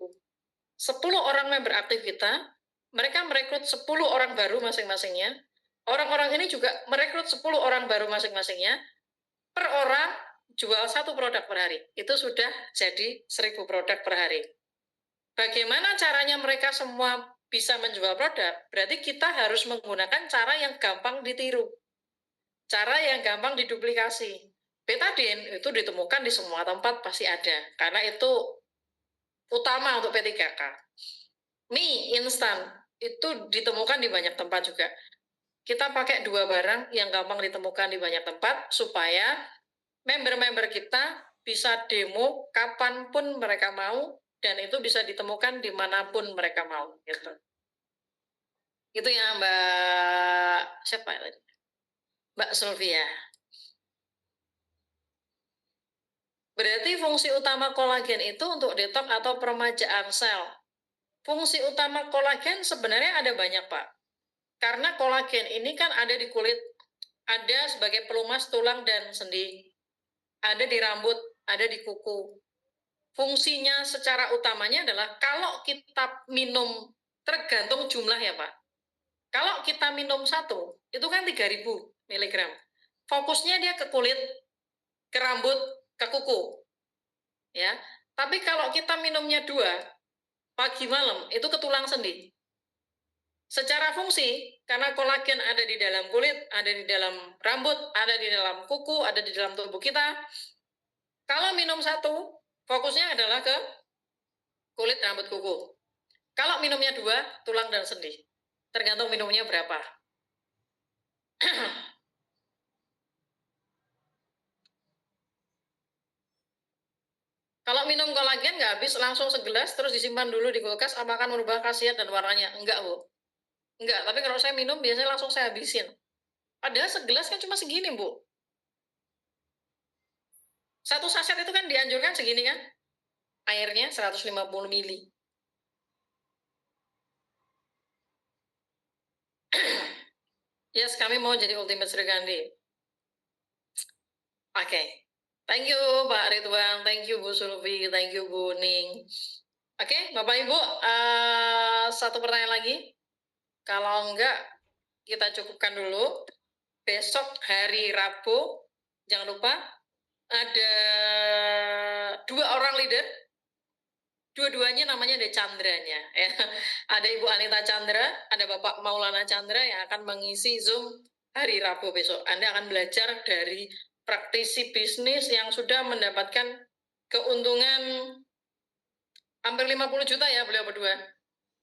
orang member aktif kita, mereka merekrut 10 orang baru masing-masingnya. Orang-orang ini juga merekrut 10 orang baru masing-masingnya. Per orang jual 1 produk per hari. Itu sudah jadi 1.000 produk per hari. Bagaimana caranya mereka semua bisa menjual produk? Berarti kita harus menggunakan cara yang gampang ditiru. Cara yang gampang diduplikasi. Betadine itu ditemukan di semua tempat pasti ada. Karena itu utama untuk P3K. Mie instan itu ditemukan di banyak tempat juga. Kita pakai 2 barang yang gampang ditemukan di banyak tempat supaya member-member kita bisa demo kapanpun mereka mau dan itu bisa ditemukan dimanapun mereka mau. Gitu. Itu ya Mbak siapa ya tadi? Mbak Sylvia. Berarti fungsi utama kolagen itu untuk detox atau peremajaan sel. Fungsi utama kolagen sebenarnya ada banyak, Pak. Karena kolagen ini kan ada di kulit, ada sebagai pelumas tulang dan sendi, ada di rambut, ada di kuku. Fungsinya secara utamanya adalah kalau kita minum, tergantung jumlah ya Pak. Kalau kita minum 1, itu kan 3.000 mg. Fokusnya dia ke kulit, ke rambut, ke kuku. Ya. Tapi kalau kita minumnya 2, pagi malam, itu ke tulang sendi. Secara fungsi, karena kolagen ada di dalam kulit, ada di dalam rambut, ada di dalam kuku, ada di dalam tubuh kita. Kalau minum 1, fokusnya adalah ke kulit, rambut, kuku. Kalau minumnya 2, tulang dan sendi. Tergantung minumnya berapa. Kalau minum kolagen nggak habis langsung segelas, terus disimpan dulu di kulkas, apakah merubah khasiat dan warnanya? Enggak, Bu. Enggak, tapi kalau saya minum biasanya langsung saya habisin. Padahal segelas kan cuma segini, Bu. 1 saset itu kan dianjurkan segini kan? Airnya 150 ml. Yes, kami mau jadi Ultimate Sri Kandi. Oke. Thank you, Pak Ridwan. Thank you, Bu Sulfi. Thank you, Bu Ning. Oke, Bapak Ibu, 1 pertanyaan lagi. Kalau enggak, kita cukupkan dulu. Besok hari Rabu, jangan lupa, ada 2 orang leader. Dua-duanya namanya ada Chandranya. Ya. Ada Ibu Anita Chandra, ada Bapak Maulana Chandra yang akan mengisi Zoom hari Rabu besok. Anda akan belajar dari praktisi bisnis yang sudah mendapatkan keuntungan hampir 50 juta ya beliau berdua.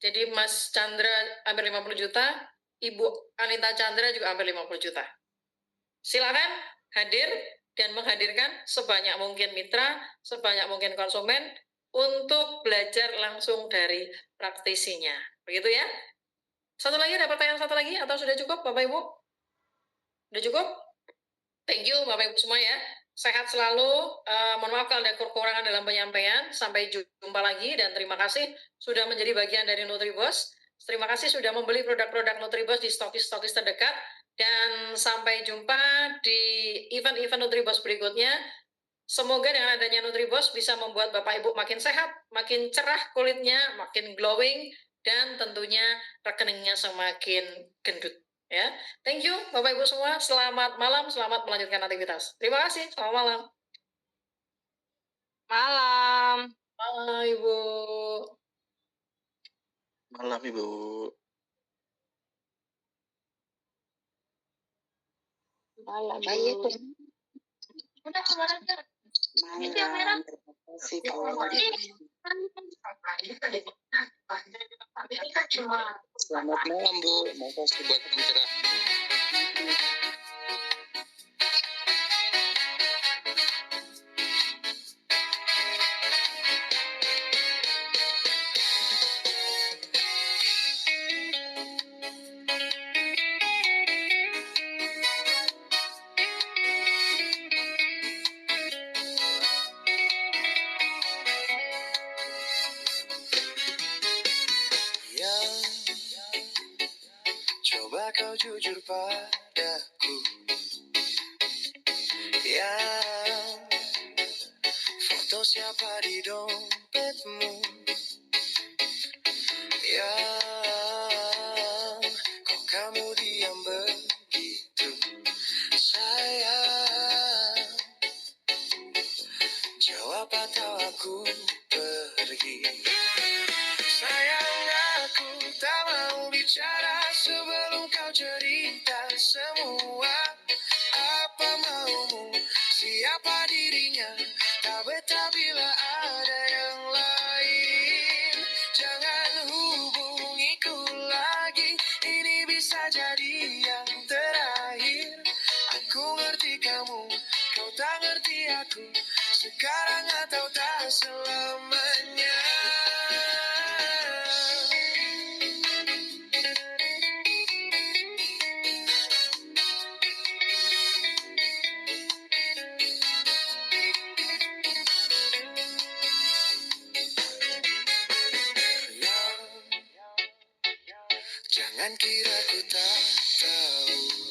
Jadi Mas Chandra hampir 50 juta, Ibu Anita Chandra juga hampir 50 juta. Silakan hadir dan menghadirkan sebanyak mungkin mitra, sebanyak mungkin konsumen untuk belajar langsung dari praktisinya. Begitu ya? Satu lagi, ada pertanyaan satu lagi atau sudah cukup Bapak Ibu? Sudah cukup? Thank you Bapak Ibu semua ya. Sehat selalu. Mohon maaf kalau ada kekurangan dalam penyampaian. Sampai jumpa lagi dan terima kasih sudah menjadi bagian dari NutriBoss. Terima kasih sudah membeli produk-produk NutriBoss di stokis-stokis terdekat. Dan sampai jumpa di event-event NutriBoss berikutnya. Semoga dengan adanya NutriBoss bisa membuat Bapak Ibu makin sehat, makin cerah kulitnya, makin glowing, dan tentunya rekeningnya semakin gendut. Ya, thank you Bapak Ibu semua. Selamat malam, selamat melanjutkan aktivitas. Terima kasih. Selamat malam. Malam. Malam Ibu. Malam Ibu. Malam. Udah suaranya. Ini yang merah. Selamat malam Bu. Makasih buat pencerahan. Coba kau jujur padaku, yang foto siapa di dompetmu, yang kok kamu diam begitu sayang. Jawab atau aku pergi. Sayang, aku tak mau bicara sebelum kau cerita semua. Apa maumu, siapa dirinya, tak betah bila ada yang lain. Jangan hubungiku lagi, ini bisa jadi yang terakhir. Aku ngerti kamu, kau tak ngerti aku, sekarang atau tak selamanya. Jangan kira ku tak tahu